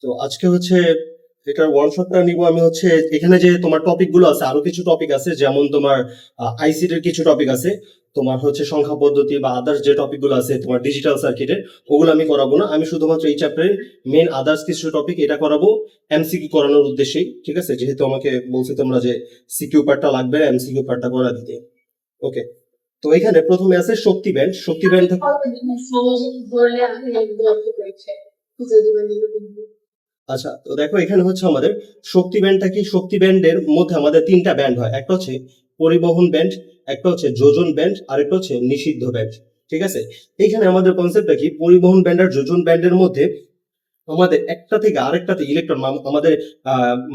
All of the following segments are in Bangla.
তো আজকে হচ্ছে এটার ওয়ান শটটা নিব আমি হচ্ছে এখানে যে তোমার টপিক গুলো আছে আরো কিছু টপিক আছে যেমন তোমার আইসিটি এর কিছু টপিক আছে তোমার হচ্ছে সংখ্যা পদ্ধতি বা আদার্স যে টপিক গুলো আছে তোমার ডিজিটাল সার্কিটের ওগুলো আমি করাবো না আমি শুধুমাত্র এই চ্যাপ্টারের মেন আদার্স কিছু টপিক এটা করাবো এমসিকিউ করানোর উদ্দেশ্যেই ঠিক আছে যেহেতু আমাকে বলছি তোমরা যে সিকিউ পার্টটা লাগবে এমসিকিউ পার্টটা করা দিতে ওকে তো এখানে প্রথমে আছে শক্তি ব্যান্ড আচ্ছা তো দেখো এখানে হচ্ছে আমাদের শক্তি ব্যান্ডটা কি শক্তি ব্যান্ডের মধ্যে আমাদের তিনটা ব্যান্ড হয় একটা হচ্ছে পরিবহন ব্যান্ড একটা হচ্ছে যোজন ব্যান্ড আর একটা হচ্ছে নিষিদ্ধ ব্যান্ড ঠিক আছে এখানে আমাদের কনসেপ্টটা কি পরিবহন ব্যান্ড আর যোজন ব্যান্ডের মধ্যে আমাদের একটা থেকে আরেকটাতে ইলেকট্রন আমাদের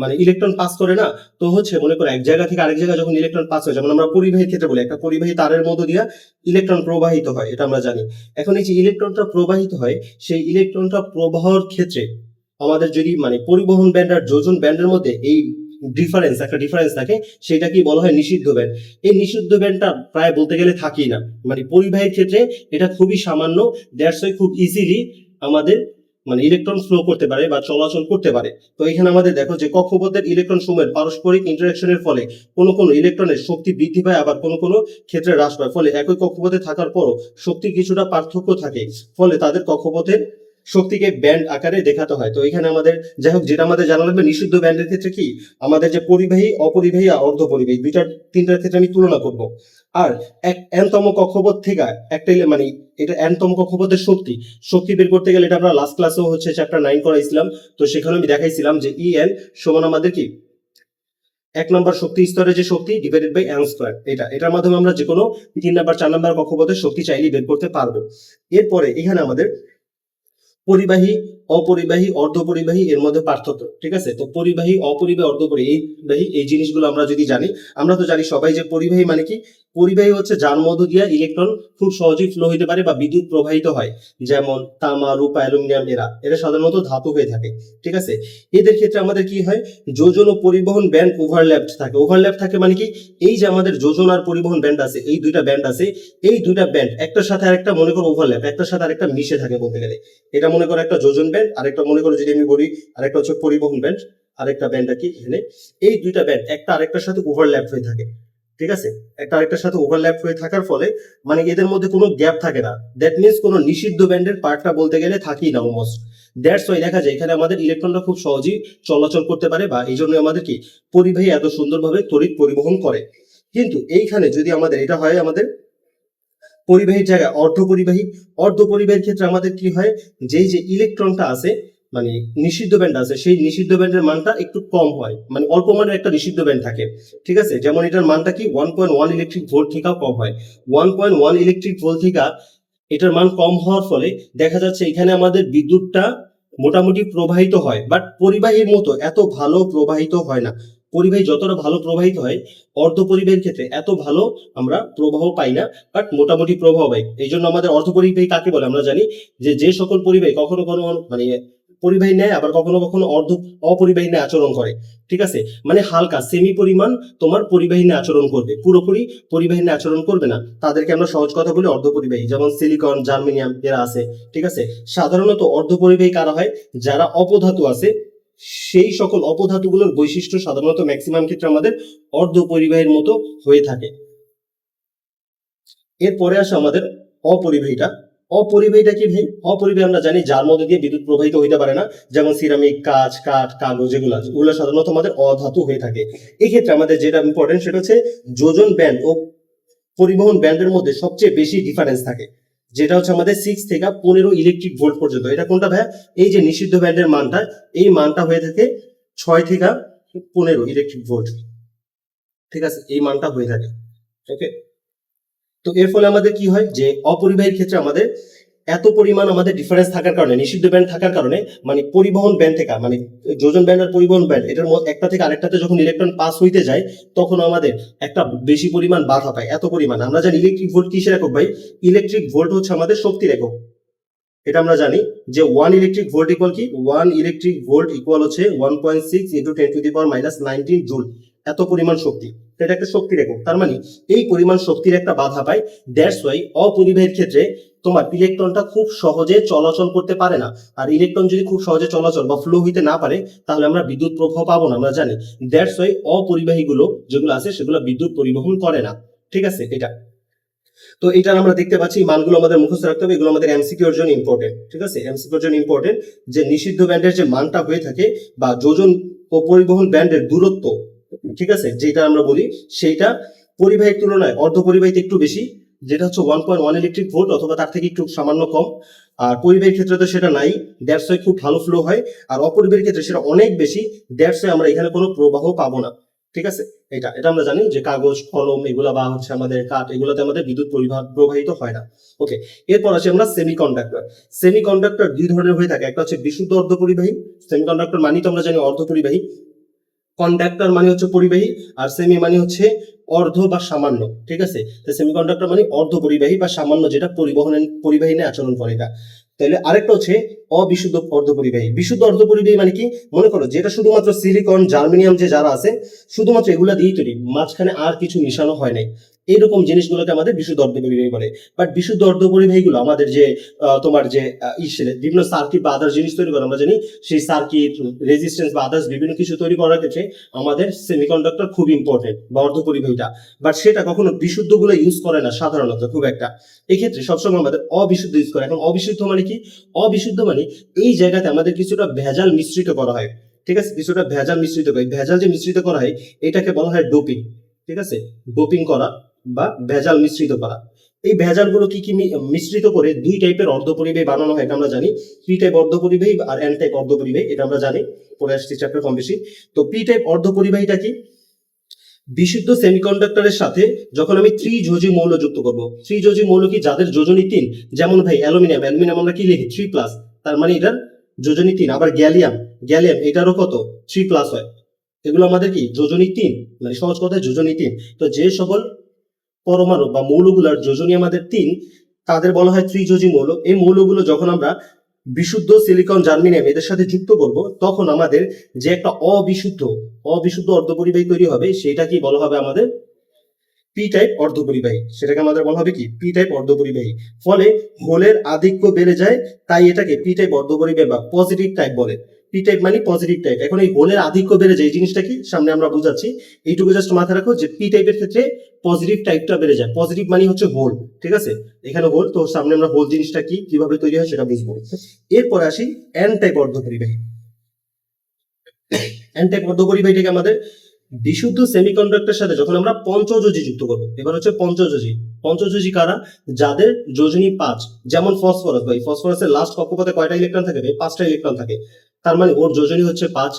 মানে ইলেকট্রন পাস করে না তো হচ্ছে মনে করো এক জায়গা থেকে আরেক জায়গায় যখন ইলেকট্রন পাস হয় যেমন আমরা পরিবাহীর ক্ষেত্রে বলি একটা পরিবাহী তারের মধ্য দিয়ে ইলেকট্রন প্রবাহিত হয় এটা আমরা জানি এখন এই যে ইলেকট্রনটা প্রবাহিত হয় সেই ইলেকট্রনটা প্রবাহের ক্ষেত্রে আমাদের যদি মানে পরিবহন ব্যান্ড আর যোজন ব্যান্ডের মধ্যে এই একটা ডিফারেন্স থাকে সেটা কি বলা হয় নিষিদ্ধ ব্যান্ড এই নিষিদ্ধ ব্যান্ডটা প্রায় বলতে গেলে থাকেই না মানে পরিবাহীর ক্ষেত্রে এটা খুবই সামান্য দ্যাটস ওয়াই খুব ইজিলি আমাদের মানে ইলেকট্রন ফ্লো করতে পারে বা চলাচল করতে পারে তো এখানে আমাদের দেখো যে কক্ষপথের ইলেকট্রন সমূহের পারস্পরিক ইন্টারাকশনের ফলে কোনো ইলেকট্রনের শক্তি বৃদ্ধি পায় আবার কোনো ক্ষেত্রে হ্রাস পায় ফলে একই কক্ষপথে থাকার পরও শক্তির কিছুটা পার্থক্য থাকে ফলে তাদের কক্ষপথের শক্তিকে ব্যান্ড আকারে দেখাতে হয় তো এখানে আমাদের যাই হোক যেটা আমাদের জানা লাগবে নিষিদ্ধ ব্যান্ডের ক্ষেত্রে কি আমাদের যে পরিবাহী অপরিবাহী আর অর্ধ পরিবাহী তিনটার ক্ষেত্রে আমি তুলনা করব আর এক এনতম কক্ষপথ থেকে একটা মানে এটা এনতম কক্ষপথের শক্তি বের করতে গেলে এটা আমরা লাস্ট ক্লাসেও হচ্ছে চ্যাপ্টার 9 করাইছিলাম তো সেখানে আমি দেখাইছিলাম যে এন সমান আমাদের কি এক নম্বর শক্তি স্তরে যে শক্তি ডিভাইডেড বাই এন স্কয়ার এটার মাধ্যমে আমরা যে কোনো 3 নাম্বার 4 নাম্বার কক্ষপথের শক্তি চাইলেই বের করতে পারবো এরপরে এখানে আমাদের পরিবাহী অপরিবাহী অর্ধপরিবাহী এর মধ্যে পার্থক্য ঠিক আছে তো পরিবাহী অপরিবাহী অর্ধপরিবাহী এই জিনিসগুলো আমরা যদি জানি আমরা তো জানি সবাই যে পরিবাহী মানে কি পরিবাহী হচ্ছে যার মধ্য দিয়ে ইলেকট্রন খুব সহজেই ফ্লো হতে পারে বা বিদ্যুৎ প্রবাহিত হয় যেমন তামা রূপা অ্যালুমিনিয়াম এরা সাধারণত ধাতু হয়ে থাকে ঠিক আছে এদের ক্ষেত্রে আমাদের কি হয় যোজন ও পরিবহন ব্যান্ড ওভারল্যাপ থাকে মানে কি এই যে আমাদের যোজন আর পরিবহন ব্যান্ড আছে এই দুইটা ব্যান্ড আছে এই দুইটা ব্যান্ড একটার সাথে আরেকটা মনে করো ওভারল্যাপ একটার সাথে আরেকটা মিশে থাকে বলতে গেলে এটা মনে করো একটা যোজন ব্যান্ড আরেকটা মনে করো যদি আমি বলি আরেকটা হচ্ছে পরিবহন ব্যান্ড আরেকটা ব্যান্ড কি এখানে এই দুইটা ব্যান্ড একটা আরেকটার সাথে ওভারল্যাপ হয়ে থাকে ঠিক আছে একটা আরেকটার সাথে ওভারল্যাপ হয়ে থাকার ফলে মানে এদের মধ্যে কোনো গ্যাপ থাকে না দ্যাট মিনস কোনো নিষিদ্ধ ব্যান্ডের পার্টটা বলতে গেলে থাকেই না অলমোস্ট দ্যাটস ওয়াই দেখা যায় এখানে আমাদের ইলেকট্রনটা খুব সহজেই চলাচল করতে পারে বা এই জন্য আমাদের কি পরিবাহী এত সুন্দরভাবে তড়িৎ পরিবহন করে কিন্তু এইখানে যদি আমাদের এটা হয় আমাদের পরিবাহীর জায়গায় অর্ধপরিবাহীর ক্ষেত্রে আমাদের কি হয় যেই যে ইলেকট্রনটা আছে মানে নিষিদ্ধ ব্যান্ড আছে সেই নিষিদ্ধ ব্যান্ডের মানটা একটু কম হয় মানে অল্প মানের একটা নিষিদ্ধ ব্যান্ড থাকে ঠিক আছে যেমন এটার মানটা কি 1.1 ইলেকট্রিক ভোল্ট থেকেও কম হয় 1.1 ইলেকট্রিক ভোল্ট থেকে এটার মান কম হওয়ার ফলে দেখা যাচ্ছে এখানে আমাদের বিদ্যুৎটা মোটামুটি প্রবাহিত হয় বাট পরিবাহীর মতো এত ভালো প্রবাহিত হয় না পরিবাহী যতটা ভালো প্রবাহিত হয় অর্ধপরিবাহীর ক্ষেত্রে এত ভালো আমরা প্রবাহ পাই না বাট মোটামুটি প্রবাহ পাই এই জন্য আমাদের অর্ধপরিবাহী কাকে বলে আমরা জানি যে সকল পরিবাহী কখনো মানে পরিবাহী নেয় আবার কখনো কখনো অপরিবাহী নিয়ে আচরণ করে ঠিক আছে মানে হালকা সেমি পরিমাণ তোমার পরিবাহী নিয়ে আচরণ করবে পুরোপুরি পরিবাহী নিয়ে আচরণ করবে না তাদেরকে আমরা সহজ কথা বলি অর্ধপরিবাহী যেমন সিলিকন জার্মেনিয়াম এরা আছে ঠিক আছে সাধারণত অর্ধপরিবাহী কারা হয় যারা অপধাতু আছে সেই সকল অপধাতুগুলোর বৈশিষ্ট্য সাধারণত ম্যাক্সিমাম ক্ষেত্রে আমাদের অর্ধপরিবাহীর মতো হয়ে থাকে এরপরে আসে আমাদের অপরিবাহীটা কি ভাই অপরিবাহী আমরা জানি যার মধ্যে দিয়ে বিদ্যুৎ প্রবাহিত হইতে পারে না যেমন সিরামিক কাঁচ কাঠ কাগজ এগুলো সাধারণত আমাদের অধাতু হয়ে থাকে এই ক্ষেত্রে আমাদের যেটা ইম্পর্টেন্ট সেটা হচ্ছে যোজন ব্যান্ড ও পরিবহন ব্যান্ডের মধ্যে সবচেয়ে বেশি ডিফারেন্স থাকে যেটা হচ্ছে আমাদের 6 থেকে 15 ইলেকট্রিক ভোল্ট পর্যন্ত এটা কোনটা ভাই এই যে নিষিদ্ধ ব্যান্ডের মানটা এই মানটা হয়ে থাকে 6 থেকে 15 ইলেকট্রিক ভোল্ট ঠিক আছে এই মানটা হয়ে থাকে ওকে তো এর ফলে আমাদের কি হয় যে অপরিবাহীর ক্ষেত্রে আমাদের এত পরিমাণ আমাদের ডিফারেন্স থাকার কারণে নিষিদ্ধ ব্যান্ড থাকার কারণে মানে পরিবহন ব্যান্ড থেকে মানে যোজন ব্যান্ড আর পরিবহন ব্যান্ড এটার মধ্যে একটা থেকে আরেকটাতে যখন ইলেকট্রন পাস হইতে যায় তখন আমাদের একটা বেশি পরিমাণ বাধা পায় এত পরিমাণ আমরা জানি ইলেকট্রিক ভোল্ট কিসের একক ভাই ইলেকট্রিক ভোল্ট হচ্ছে আমাদের শক্তির একক এটা আমরা জানি যে 1 ইলেকট্রিক ভোল্ট ইকুয়াল কি 1 ইলেকট্রিক ভোল্ট ইকুয়াল হচ্ছে 1.6 into 10 to the power minus 19 joule এত পরিমাণ শক্তি এটা একটা শক্তির একক তার মানে এই পরিমাণ শক্তির একটা বাধা পায় দ্যাটস ওয়াই অপরিবাহীর ক্ষেত্রে তোমার ইলেকট্রনটা খুব সহজে চলাচল করতে পারে না। আর ইলেকট্রন যদি খুব সহজে চলাচল বা ফ্লো হইতে না পারে তাহলে আমরা বিদ্যুৎ প্রবাহ পাবো না, আমরা জানি। দ্যাটস ওয়াই অপরিবাহীগুলো যেগুলো আছে সেগুলো বিদ্যুৎ পরিবহন করে না। ঠিক আছে, এটা তো এটা আমরা দেখতে পাচ্ছি। মানগুলো আমাদের মুখস্থ রাখতে হবে, এগুলো আমাদের এমসিকিউ এর জন্য ইম্পর্টেন্ট। ঠিক আছে, এমসিকিউ এর জন্য ইম্পর্টেন্ট যে নিষিদ্ধ ব্যান্ডের যে মানটা হয়ে থাকে বা যোজন ও পরিবহন ব্যান্ডের দূরত্ব, ঠিক আছে, যেটা আমরা বলি সেইটা পরিবাহীর তুলনায় অর্ধপরিবাহীতে একটু বেশি, যেটা হচ্ছে 1.1 ইলেকট্রিক ভোল্ট অথবা তার থেকে একটু সামান্য কম। আর পরিবাহীর ক্ষেত্রে তো সেটা নাই, দ্যাটস ওয়াই খুব ভালো ফ্লো হয়। আর অপরিবাহীর ক্ষেত্রে সেটা অনেক বেশি, দ্যাটস ওয়াই আমরা এখানে কোনো প্রবাহ পাবো না। ঠিক আছে, এটা এটা আমরা জানি যে কাগজ কলম এগুলো বা হচ্ছে আমাদের কাঠ এগুলোতে আমাদের বিদ্যুৎ প্রবাহিত হয় না। ওকে, এরপর আসি আমরা সেমিকন্ডাক্টর। সেমিকন্ডাক্টর দুই ধরনের হয়ে থাকে, একটা হচ্ছে বিশুদ্ধ অর্ধপরিবাহী। সেমিকন্ডাক্টর মানে তো আমরা জানি অর্ধপরিবাহী, কন্ডাক্টর মানে হচ্ছে পরিবাহী, আর সেমি মানে হচ্ছে অর্ধ বা সামান্য। ঠিক আছে, তো সেমিকন্ডাক্টর মানে অর্ধ পরিবাহী বা সামান্য, যেটা পরিবাহী নিয়ে আচরণ করে এটা। তাহলে আরেকটা হচ্ছে অবিশুদ্ধ অর্ধপরিবাহী। বিশুদ্ধ অর্ধপরিবাহী মানে কি, মনে করো যেটা শুধুমাত্র সিলিকন জার্মেনিয়াম যে যারা আছে শুধুমাত্র এগুলা দিয়েই তৈরি, মাঝখানে আর কিছু মিশানো হয় নাই, এইরকম জিনিসগুলোকে আমাদের বিশুদ্ধ অর্ধপরিবাহী বলে। বাট বিশুদ্ধ অর্ধপরিবাহীগুলো আমাদের যে তোমার যে বিভিন্ন সার্কিট বা আদার্স জিনিস তৈরি করে, আমরা জানি সেই সার্কিট রেজিস্ট্যান্স বা আদার্স বিভিন্ন কিছু তৈরি করার ক্ষেত্রে আমাদের সেমিকন্ডাক্টর খুব ইম্পর্টেন্ট বা অর্ধপরিবাহীটা। বাট সেটা কখনো বিশুদ্ধ গুলো ইউজ করে না সাধারণত খুব একটা, এই ক্ষেত্রে সবসময় আমাদের অবিশুদ্ধ ইউজ করে। এখন অবিশুদ্ধ মানে কি, অবিশুদ্ধ মানে এই জায়গাতে আমাদের কিছুটা ভেজাল মিশ্রিত করা হয়। ঠিক আছে, কিছুটা ভেজাল মিশ্রিত করে, ভেজাল যে মিশ্রিত করা হয় এটাকে বলা হয় ডোপিং। ঠিক আছে, ডোপিং করা বা ভেজাল মিশ্রিত করা। এই ভেজালগুলো কি কি মিশ্রিত করে দুই টাইপের অর্ধপরিবাহী বানানো হয়, এটা আমরা জানি। পি টাইপ অর্ধপরিবাহী আর এন টাইপ অর্ধপরিবাহী, এটা আমরা জানি, পড়ে আসছি চ্যাপ্টার কম বেশি। তো পি টাইপ অর্ধপরিবাহীটা কি, বিশুদ্ধ সেমিকন্ডাক্টরের সাথে যখন আমি ত্রিযোজী মৌল যুক্ত করব। ত্রিযোজী মৌল কি, যাদের যোজনী 3, যেমন ভাই অ্যালুমিনিয়াম, অ্যালুমিনিয়াম আমরা কি লিখি 3+, তার মানে এটার যোজনী 3। আবার গ্যালিয়াম, গ্যালিয়াম এটারও কত 3+ হয়। এগুলো আমাদের কি যোজনী 3, মানে সহজ কথায় যোজনী 3। তো যে সকল পরমাণু বা মৌলগুলোর যোজনী আমাদের 3 তাদের বলা হয় ত্রিযোজী মৌল। এই মৌলগুলো যখন আমরা বিশুদ্ধ সিলিকন জার্মেনিয়াম এদের সাথে যুক্ত করব তখন আমাদের যে একটা অবিশুদ্ধ অবিশুদ্ধ অর্ধপরিবাহী তৈরি হবে সেটা কি বলা হবে আমাদের পি টাইপ অর্ধপরিবাহী। সেটাকে আমাদের বলা হবে কি পি টাইপ অর্ধপরিবাহী। ফলে হোলের আধিক্য বেড়ে যায়, তাই এটাকে পি টাইপ অর্ধপরিবাহী বা পজিটিভ টাইপ বলে। পি টাইপ মানে পজিটিভ টাইপ। এখন এই হোলের আধিক্য বেড়ে যায়, এই জিনিসটা কি সামনে আমরা বুঝাচ্ছি, এইটুকু জাস্ট মাথায় রাখো যে পি টাইপের ক্ষেত্রে পজিটিভ টাইপটা বেড়ে যায়। পজিটিভ মানে হচ্ছে হোল, ঠিক আছে, এখানে হোল, তো সামনে আমরা হোল জিনিসটা কি কিভাবে তৈরি হয় সেটা বুঝবো। এরপর আসি এন টাইপ অর্ধপরিবাহী। এন টাইপ অর্ধপরিবাহীটাকে আমাদের বিশুদ্ধ সেমিকন্ডাক্টরের সাথে যখন আমরা পঞ্চযোজী যুক্ত করব। এবার হচ্ছে পঞ্চযোজী। পঞ্চযোজী কারা, যাদের যোজনী 5, যেমন ফসফরাস। ভাই ফসফরাসের লাস্ট কক্ষপথে কয়টা ইলেকট্রন থাকে, 5টা ইলেকট্রন থাকে, তার মানে ওর যোজনী হচ্ছে 5।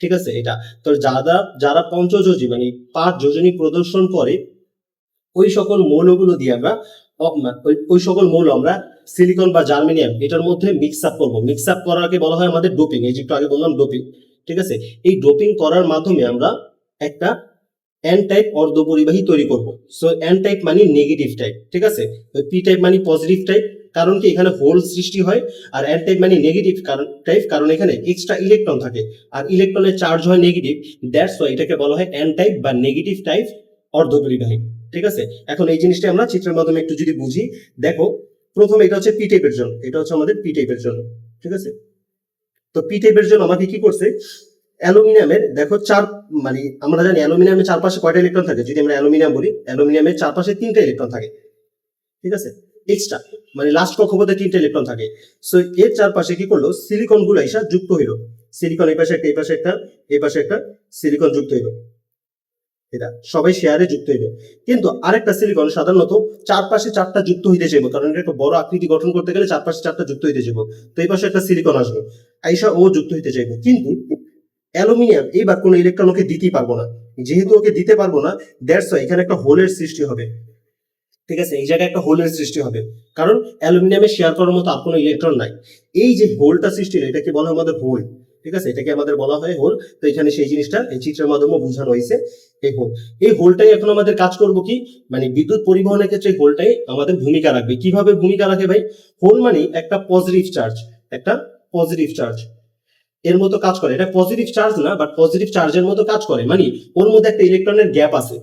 ঠিক আছে, এটা তো যারা যারা পঞ্চযোজী মানে 5 যোজনী প্রদর্শন করে, ওই সকল মৌলগুলো দিয়ে আমরা ওই সকল মৌল আমরা সিলিকন বা জার্মেনিয়াম এটার মধ্যে মিক্স আপ করবো। মিক্স আপ করাকে বলা হয় আমাদের ডোপিং। এই যে একটু আগে বললাম ডোপিং। ঠিক আছে, এই ডোপিং করার মাধ্যমে আমরা একটা এন টাইপ অর্ধপরিবাহী তৈরি করব। সো এন টাইপ মানে নেগেটিভ টাইপ। ঠিক আছে, পি টাইপ মানে পজিটিভ টাইপ, কারণ কি এখানে হোল সৃষ্টি হয়। আর এন টাইপ মানে নেগেটিভ টাইপ, কারণ এখানে এক্সট্রা ইলেকট্রন থাকে আর ইলেকট্রনের চার্জ হয় নেগেটিভ। দ্যাটস ওয়াই এটাকে বলা হয় এন টাইপ বা নেগেটিভ টাইপ অর্ধপরিবাহী। ঠিক আছে, এখন এই জিনিসটা আমরা চিত্রের মাধ্যমে একটু যদি বুঝি, দেখো প্রথমে এটা হচ্ছে পি টাইপের জন্য, এটা হচ্ছে আমাদের পি টাইপের জন্য। ঠিক আছে, তো পি টাইপের জন্য আমাকে কি করছে, অ্যালুমিনিয়ামের দেখো মানে আমরা জানি অ্যালুমিনিয়ামের চারপাশে কয়টা ইলেকট্রন থাকে, যদি আমরা অ্যালুমিনিয়াম বলি অ্যালুমিনিয়ামের চারপাশে 3টা ইলেকট্রন থাকে। ঠিক আছে, এক্সট্রা মানে লাস্ট কক্ষপথে 3টা ইলেকট্রন থাকে। সো এর চারপাশে কি করলো, সিলিকন গুলো এসে যুক্ত হইলো। সিলিকন এই পাশে একটা, এই পাশে একটা, এই পাশে একটা সিলিকন যুক্ত হইলো, এটা সবাই শেয়ারে যুক্ত হইলো। কিন্তু আরেকটা সিলিকন সাধারণত চারপাশে 4টা যুক্ত হইতে চাইবো, কারণ এটা একটা বড় আকৃতি গঠন করতে গেলে চারপাশে 4টা যুক্ত হইতে চাইবো। তো এই পাশে একটা সিলিকন আসবে, আইসা ও যুক্ত হইতে চাইবো। কিন্তু অ্যালুমিনিয়াম এইবার কোনো ইলেকট্রন ওকে দিতেই পারবো না। যেহেতু ওকে দিতে পারবো না, দ্যাটস ওয়াই এখানে একটা হোলের সৃষ্টি হবে। ঠিক আছে, এই জায়গায় একটা হোলের সৃষ্টি হবে, কারণ অ্যালুমিনিয়ামে শেয়ার করার মতো আর কোনো ইলেকট্রন নাই। এই যে হোলটা সৃষ্টি হলো এটাকে বলা হয় আমাদের হোল। ঠিক আছে, এটাকে আমাদের বলা হয় হোল। তো এখানে সেই জিনিসটা এই চিত্রের মাধ্যমে বোঝানো হয়েছে, এই হোল। এই হোলটাই এখন আমাদের কাজ করবো কি, মানে বিদ্যুৎ পরিবহনের ক্ষেত্রে হোলটাই আমাদের ভূমিকা রাখবে। কিভাবে ভূমিকা রাখে ভাই, হোল মানে একটা পজিটিভ চার্জ, একটা পজিটিভ চার্জ এর মতো কাজ করে। এটা পজিটিভ চার্জ না, বাট পজিটিভ চার্জের মতো কাজ করে, মানে ওর মধ্যে একটা ইলেকট্রনের গ্যাপ আছে,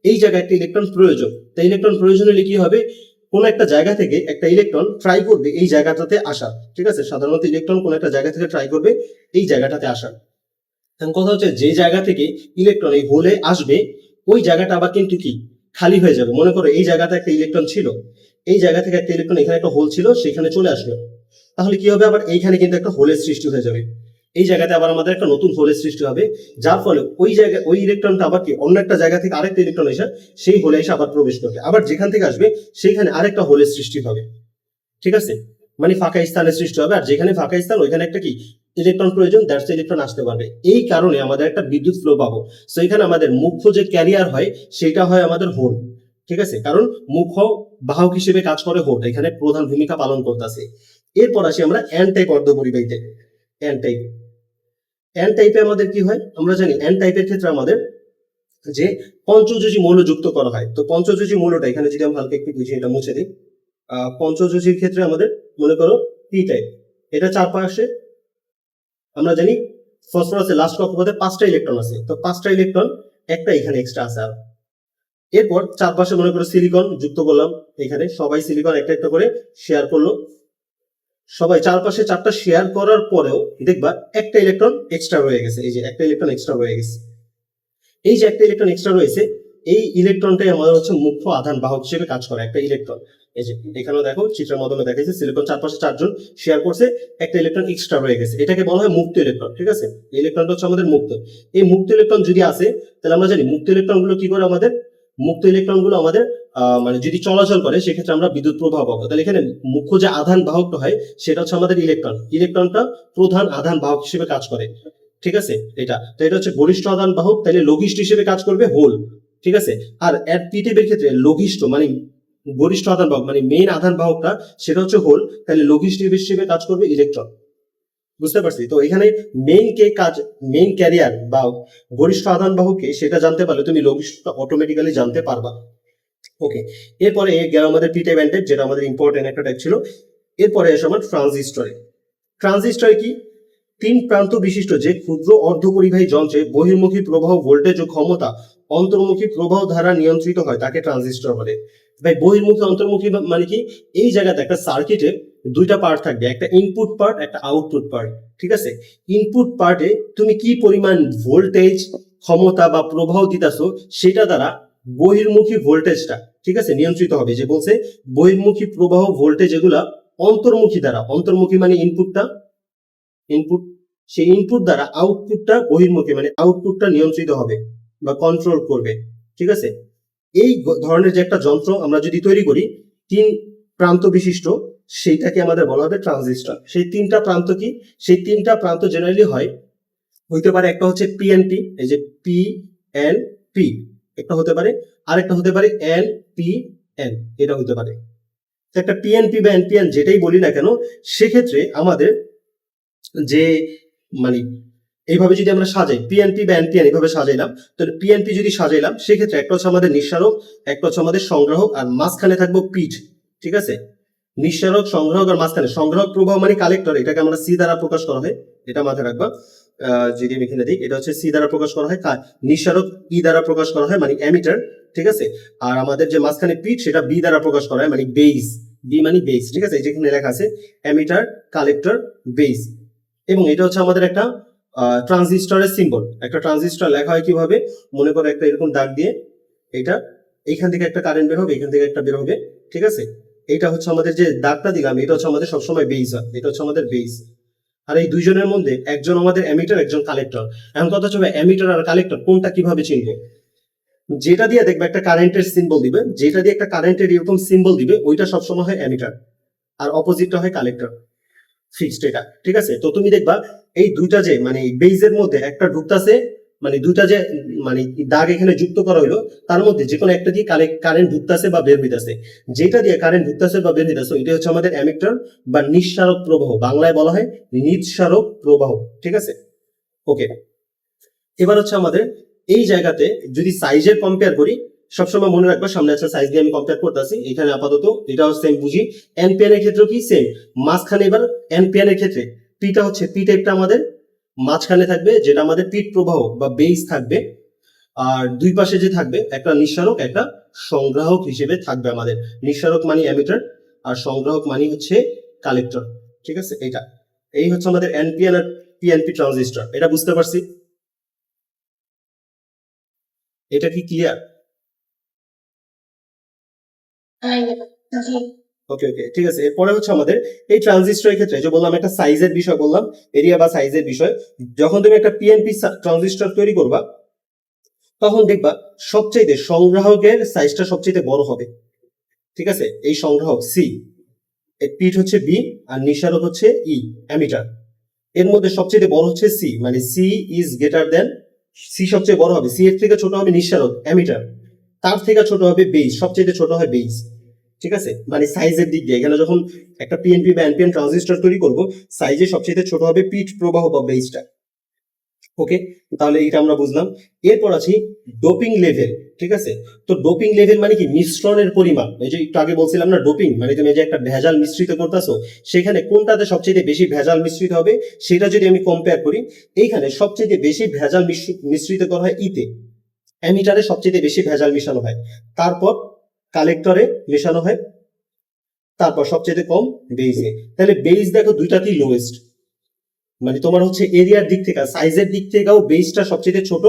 এই জায়গায় একটা ইলেকট্রন প্রয়োজন। তাই ইলেকট্রন প্রয়োজন হলে কি হবে, কোন একটা জায়গা থেকে একটা ইলেকট্রন ট্রাই করবে এই জায়গাটাতে আসার, ঠিক আছে, সাধারণত ইলেকট্রন কোন একটা জায়গা থেকে ট্রাই করবে এই জায়গাটাতে আসার। এখন কথা হচ্ছে যে জায়গা থেকে ইলেকট্রন এই হোলে আসবে ওই জায়গাটা আবার কিন্তু কি খালি হয়ে যাবে। মনে করো এই জায়গাতে একটা ইলেকট্রন ছিল, এই জায়গা থেকে একটা ইলেকট্রন এখানে একটা হোল ছিল সেখানে চলে আসলো, তাহলে কি হবে আবার এইখানে কিন্তু একটা হোলের সৃষ্টি হয়ে যাবে, এই জায়গাতে আবার আমাদের একটা নতুন হোলের সৃষ্টি হবে, যার ফলে ওই জায়গায় ওই ইলেকট্রনটা আবার কি অন্য একটা জায়গা থেকে আরেকটা ইলেকট্রন এসে সেই হোলে এসে আবার প্রবেশ করবে, আবার যেখান থেকে আসবে সেইখানে আরেকটা হোলের সৃষ্টি হবে, ঠিক আছে, মানে ফাঁকা স্থানের সৃষ্টি হবে, আর যেখানে ফাঁকা স্থান ওইখানে একটা কি ইলেকট্রন প্রয়োজন, দ্যাটস ইলেকট্রন আসতে পারবে। এই কারণে আমাদের একটা বিদ্যুৎ ফ্লো পাবো। সো এখানে আমাদের মুখ্য যে ক্যারিয়ার হয় সেটা হয় আমাদের হোল, ঠিক আছে, কারণ মুখ্য বাহক হিসেবে কাজ করে হোল, এখানে প্রধান ভূমিকা পালন করতেছে। এরপর আসি আমরা এন টাইপ অর্ধপরিবাহীতে। এন টাইপ, এন টাইপে আমাদের কি হয় আমরা জানি, এন টাইপের ক্ষেত্রে আমাদের যে পঞ্চযোজী মৌল যুক্ত করা হয়। তো পঞ্চযোজী মৌলটা এখানে যদি আমরা হালকা একটু বুঝিয়ে এটা মুছে দিই, পঞ্চযোজীর ক্ষেত্রে আমাদের মনে করো পি টাইপ, এটা চারপাশে আমরা জানি ফসফরাসের লাস্ট কক্ষপথে 5টা ইলেকট্রন আছে, তো 5টা ইলেকট্রন একটা এখানে এক্সট্রা আছে। আর এরপর চারপাশে মনে করো সিলিকন যুক্ত করলাম, এখানে সবাই সিলিকন একটা একটা করে শেয়ার করলো, সবাই চারপাশে 4টা শেয়ার করার পরেও দেখবা একটা ইলেকট্রন এক্সট্রা রয়ে গেছে, এই যে একটা ইলেকট্রন এক্সট্রা রয়ে গেছে, এই যে একটা ইলেকট্রন এক্সট্রা রয়েছে এই ইলেকট্রনটাই আমাদের হচ্ছে মুখ্য আধান বাহক হিসেবে কাজ করে একটা ইলেকট্রন। এই যে এখানেও দেখো চিত্রের মাধ্যমে দেখাইছে সিলিকন চারপাশে 4জন শেয়ার করছে, একটা ইলেকট্রন এক্সট্রা রয়ে গেছে, এটাকে বলা হয় মুক্ত ইলেকট্রন, ঠিক আছে, এই ইলেকট্রনটা হচ্ছে আমাদের মুক্ত। এই মুক্ত ইলেকট্রন যদি আসে তাহলে আমরা জানি মুক্ত ইলেকট্রন গুলো কি করে, আমাদের মুক্ত ইলেকট্রন গুলো আমাদের মানে যদি চলাচল করে সেক্ষেত্রে আমরা বিদ্যুৎ প্রবাহ পাবো। তাহলে এখানে মুখ্য যে আধান বাহকটা হয় সেটা হচ্ছে আমাদের ইলেকট্রন, ইলেকট্রনটা প্রধান আধান বাহক হিসেবে কাজ করে, ঠিক আছে, এটা তো এটা হচ্ছে গরিষ্ঠ আধান বাহক, তাহলে লঘিষ্ঠ হিসেবে কাজ করবে হোল, ঠিক আছে। আর এর পি টাইপের ক্ষেত্রে লঘিষ্ঠ মানে গরিষ্ঠ আধান বাহক মানে মেইন আধান বাহকটা সেটা হচ্ছে হোল, তাহলে লঘিষ্ঠ হিসেবে কাজ করবে ইলেকট্রন, বুঝতে পারছি। তো এখানে মেইন কে কাজ, মেইন ক্যারিয়ার বা গরিষ্ঠ আধান বাহককে সেটা জানতে পারলে তুমি লঘিষ্ঠটা অটোমেটিক্যালি জানতে পারবা। ওকে, এরপরে গেল আমাদের পি টাইপ এন টাইপ, যেটা আমাদের ইম্পর্টেন্ট একটা টাইপ ছিল। এরপরে এসে আমার ট্রানজিস্টরে। ট্রানজিস্টর কি, 3 প্রান্ত বিশিষ্ট যে ক্ষুদ্র অর্ধপরিবাহী যন্ত্রে বহির্মুখী প্রবাহ ভোল্টেজ ও ক্ষমতা অন্তর্মুখী প্রবাহ দ্বারা নিয়ন্ত্রিত হয় তাকে ট্রানজিস্টর বলে। ভাই বহির্মুখী অন্তর্মুখী মানে কি, এই জায়গাতে একটা সার্কিটে 2টা পার্ট থাকবে, একটা ইনপুট পার্ট একটা আউটপুট পার্ট, ঠিক আছে। ইনপুট পার্টে তুমি কি পরিমাণ ভোল্টেজ ক্ষমতা বা প্রবাহ দিতেছো সেটা দ্বারা বহির্মুখী ভোল্টেজটা, ঠিক আছে, নিয়ন্ত্রিত হবে। যে বলছে বহির্মুখী প্রবাহ ভোল্টেজ এগুলা অন্তর্মুখী দ্বারা, অন্তর্মুখী মানে ইনপুটটা, ইনপুট, সেই ইনপুট দ্বারা আউটপুটটা বহির্মুখী মানে আউটপুটটা নিয়ন্ত্রিত হবে বা কন্ট্রোল করবে, ঠিক আছে। এই ধরনের যে একটা যন্ত্র আমরা যদি তৈরি করি 3 প্রান্ত বিশিষ্ট, সেইটাকে আমাদের বলা হবে ট্রানজিস্টর। সেই 3টা প্রান্ত কি, সেই 3টা প্রান্ত জেনারেলি হইতে পারে একটা হচ্ছে পিএনপি, এই যে পি এন পি একটা হতে পারে, আরেকটা হতে পারে এন পি এন, এটা হতে পারে। একটা পিএনপি বা এনপিএন যেটাই বলি না কেন, সেক্ষেত্রে আমাদের যে মানে এইভাবে যদি আমরা সাজাই পিএনপি বা এনপিএন এইভাবে সাজাইলাম, তাহলে পিএনপি যদি সাজাইলাম সেক্ষেত্রে একটা হচ্ছে আমাদের নিঃসারক, একটা হচ্ছে আমাদের সংগ্রাহক, আর মাঝখানে থাকবো পিচ, ঠিক আছে। নিঃসারক সংগ্রাহক আর মাঝখানে সংগ্রাহক প্রবাহ মানে কালেক্টর, এটাকে আমরা সি দ্বারা প্রকাশ করা হয়, এটা মাথায় রাখবা। যদি আমি এখানে দিই, এটা হচ্ছে সি দ্বারা প্রকাশ করা হয়, নিঃসারক ই দ্বারা প্রকাশ করা হয় মানে এমিটার, ঠিক আছে। আর আমাদের যে মাঝখানে পিচ সেটা বি দ্বারা প্রকাশ করা হয় মানে বেস, বি মানে বেস, ঠিক আছে, যেখানে লেখা আছে এমিটার কালেক্টর বেস। এবং এটা হচ্ছে আমাদের একটা ট্রানজিস্টরের সিম্বল। একটা ট্রানজিস্টর লেখা হয় কিভাবে, মনে করো একটা এরকম দাগ দিয়ে, এটা এইখান থেকে একটা কারেন্ট বের হবে, এখান থেকে একটা বের হবে, ঠিক আছে। এইটা হচ্ছে আমাদের যে দাগটা দিলাম, এটা হচ্ছে আমাদের সবসময় বেস হয়, এটা হচ্ছে আমাদের বেস। আর এই দুইজনের মধ্যে একজন আমাদের এমিটার একজন কালেক্টর। এখন কথা হচ্ছে এমিটার আর কালেক্টর কোনটা কিভাবে চিনবে, যেটা দিয়ে দেখবে একটা কারেন্টের সিম্বল দিবে, যেটা দিয়ে একটা কারেন্টের এরকম সিম্বল দিবে ওইটা সবসময় হয় এমিটার, আর অপোজিটটা হয় কালেক্টর, ফিক্সড এটা, ঠিক আছে। তো তুমি দেখবা এই দুইটা যে মানে বেজের মধ্যে একটা ঢুকতাছে, মানে দুইটা যে মানে দাগ এখানে যুক্ত করা হলো, তার মধ্যে যে কোনো একটা দিয়ে কারেন্ট ঢুকতাছে বা বের হইতাছে, যেটা দিয়ে কারেন্ট ঢুকতাছে বা বের হইতাছে এটা হচ্ছে আমাদের এমিটার বা নিঃসারক প্রবাহ, বাংলায় বলা হয় নিঃসারক প্রবাহ, ঠিক আছে। ওকে, এবার হচ্ছে আমাদের এই জায়গাতে যদি সাইজের কম্পেয়ার করি, সবসময় মনে রাখবো সামনে একটা সাইজ দিয়ে আমি কম্পেয়ার করতেছি, এখানে আপাতত এটাও সেম বুঝি। এনপিএন এর ক্ষেত্রে কি সেম, মাঝখানে এবার এনপিএন এর ক্ষেত্রে পিটা হচ্ছে পি টাইপটা আমাদের মাঝখানে থাকবে, যেটা আমাদের পিট প্রবাহ বা বেস থাকবে, আর দুই পাশে যে থাকবে একটা নিঃসারক একটা সংগ্রাহক হিসেবে থাকবে আমাদের। নিঃসারক মানে অ্যামিটার আর সংগ্রাহক মানে হচ্ছে কালেক্টর। ঠিক আছে, এটা এই হচ্ছে আমাদের এনপিএন আর পিএনপি ট্রানজিস্টর। এটা বুঝতে পারছি? এটা কি ক্লিয়ার? ওকে ওকে, ঠিক আছে। এরপরে হচ্ছে আমাদের এই ট্রানজিস্টরের ক্ষেত্রে যে বললাম একটা সাইজের বিষয় বললাম, এরিয়া বা সাইজের বিষয়। যখন তুমি একটা পিএনপি ট্রানজিস্টর তৈরি করবা তখন দেখবা সবচাইতে সংগ্রাহকের সাইজটা সবচাইতে বড় হবে। ঠিক আছে, এই সংগ্রাহক সি, পিট হচ্ছে বি আর নিঃসারক হচ্ছে ই, অ্যামিটার। এর মধ্যে সবচেয়ে বড় হচ্ছে সি, মানে C is greater than, C সবচেয়ে বড় হবে, সি এর থেকে ছোট হবে নিঃসারক অ্যামিটার, তার থেকে ছোট হবে বেস, সবচেয়ে ছোট হয় বেস। ঠিক আছে, মানে সাইজের দিক দিয়ে এখানে যখন একটা পিএনপি বা এনপিএন ট্রানজিস্টর তৈরি করব, সাইজে সবচেয়ে ছোট হবে পিট প্রবাহ বা বেসটা। ওকে, তাহলে এটা আমরা বুঝলাম। এরপর আছি ডোপিং লেভেল। ঠিক আছে, তো ডোপিং লেভেল মানে কি? মিশ্রণের পরিমাণ। এই যে একটু আগে বলছিলাম না, ডোপিং মানে তুমি যে একটা ভেজাল মিশ্রিত করতেছো, সেখানে কোনটাতে সবচেয়ে বেশি ভেজাল মিশ্রিত হবে সেটা যদি আমি কম্পেয়ার করি, এইখানে সবচেয়ে বেশি ভেজাল মিশ্রিত করা হয় ইতে, অ্যামিটারে সবচেয়ে বেশি ভেজাল মিশানো হয়, তারপর কালেক্টরে মেশানো হয়, তারপর সবচেয়ে কম বেইজে। তাহলে বেইজ দেখো দুইটাতেই লোয়েস্ট, মানে তোমার হচ্ছে এরিয়ার দিক থেকে সাইজের দিক থেকেও বেসটা সবচেয়ে ছোট।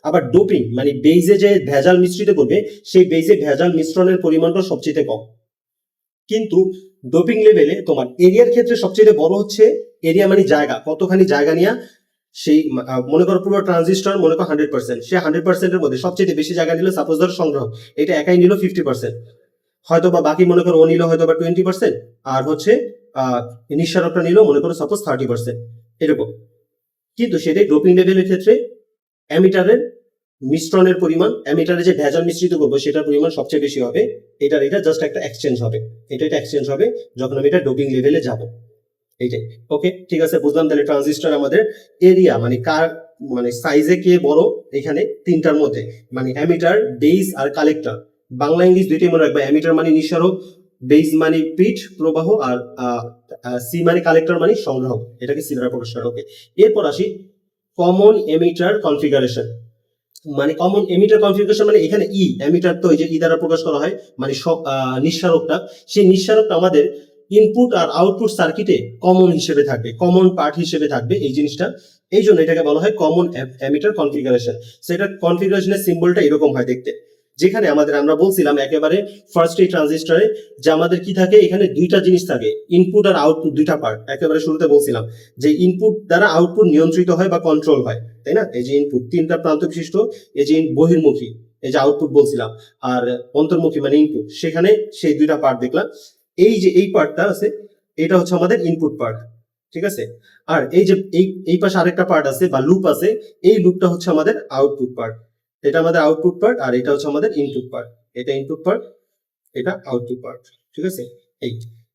আবার ডোপিং মানে বেইজে যে ভেজাল মিশ্রিত করবে সেই বেইজে ভেজাল মিশ্রণের পরিমাণটা সবচেয়ে কম। কিন্তু ডোপিং লেভেলে তোমার এরিয়ার ক্ষেত্রে সবচেয়ে বড় হচ্ছে এরিয়া, মানে জায়গা, কতখানি জায়গা নিয়ে সেই মনে করো পুরো ট্রানজিস্টর মনে করো 100%, সে 100%-এর মধ্যে সবচেয়ে বেশি জায়গা নিল, সাপোজ ধরো সংগ্রহ, এটা একাই নিল 50%, হয়তো বা বাকি মনে করো ও নিল হয়তো বা 20%, আর হচ্ছে নিঃসারকটা নিল মনে করো সাপোজ 30%, এরকম। কিন্তু সেটাই ডোপিং লেভেলের ক্ষেত্রে অ্যামিটারের মিশ্রণের পরিমাণ, অ্যামিটারে যে ভেজাল মিশ্রিত করবো সেটার পরিমাণ সবচেয়ে বেশি হবে। এটা জাস্ট একটা এক্সচেঞ্জ হবে, এটা এক্সচেঞ্জ হবে যখন আমি এটা ডোপিং লেভেলে যাব। এইটাই। ওকে, ঠিক আছে, বুঝলাম। তাহলে ট্রানজিস্টর আমাদের এরিয়া মানে কার মানে সাইজে কে বড়, এখানে তিনটার মধ্যে, মানে অ্যামিটার, বেস আর কালেক্টর। বাংলা ইংলিশ দুইটাই মনে রাখবে। অ্যামিটার মানে নিঃসারক, বেস মানে পিট প্রবাহ, আর সি মানে কালেক্টর মানে সংগ্রাহক। এটাকে সি দ্বারা প্রকাশ করা। ওকে, এরপর আসি কমন এমিটার কনফিগারেশন। মানে কমন এমিটার কনফিগারেশন মানে এখানে ই, এমিটার তো এই যে ই দ্বারা প্রকাশ করা হয়, মানে সব নিঃসারকটা, সেই নিঃসারকটা আমাদের ইনপুট আর আউটপুট সার্কিটে কমন হিসেবে থাকবে, কমন পার্ট হিসেবে থাকবে এই জিনিসটা। এই জন্য এটাকে বলা হয় কমন এমিটার কনফিগারেশন। সেটা কনফিগারেশনের সিম্বলটা এরকম হয় দেখতে, যেখানে আমাদের আমরা বলছিলাম একেবারে ফার্স্ট এই ট্রানজিস্টরে যে আমাদের কি থাকে, এখানে দুইটা জিনিস থাকে, ইনপুট আর আউটপুট, দুইটা পার্ট। একেবারে শুরুতে বলছিলাম যে ইনপুট দ্বারা আউটপুট নিয়ন্ত্রিত হয় বা কন্ট্রোল হয়, তাই না? এই যে ইনপুট তিনটা প্রান্ত বিশিষ্ট, এই যে বহির্মুখী এই যে আউটপুট বলছিলাম, আর অন্তর্মুখী মানে ইনপুট, সেখানে সেই দুইটা পার্ট দেখলাম। এই যে এই পার্টটা আছে, এটা হচ্ছে আমাদের ইনপুট পার্ট। ঠিক আছে, আর এই যে এই পাশে আরেকটা পার্ট আছে বা লুপ আছে, এই লুপটা হচ্ছে আমাদের আউটপুট পার্ট। এটা আমাদের আউটপুট পার্ট আর এটা হচ্ছে আমাদের ইনপুট পার্ট। এটা ইনপুট পার্ট, এটা আউটপুট পার্ট। ঠিক আছে, এই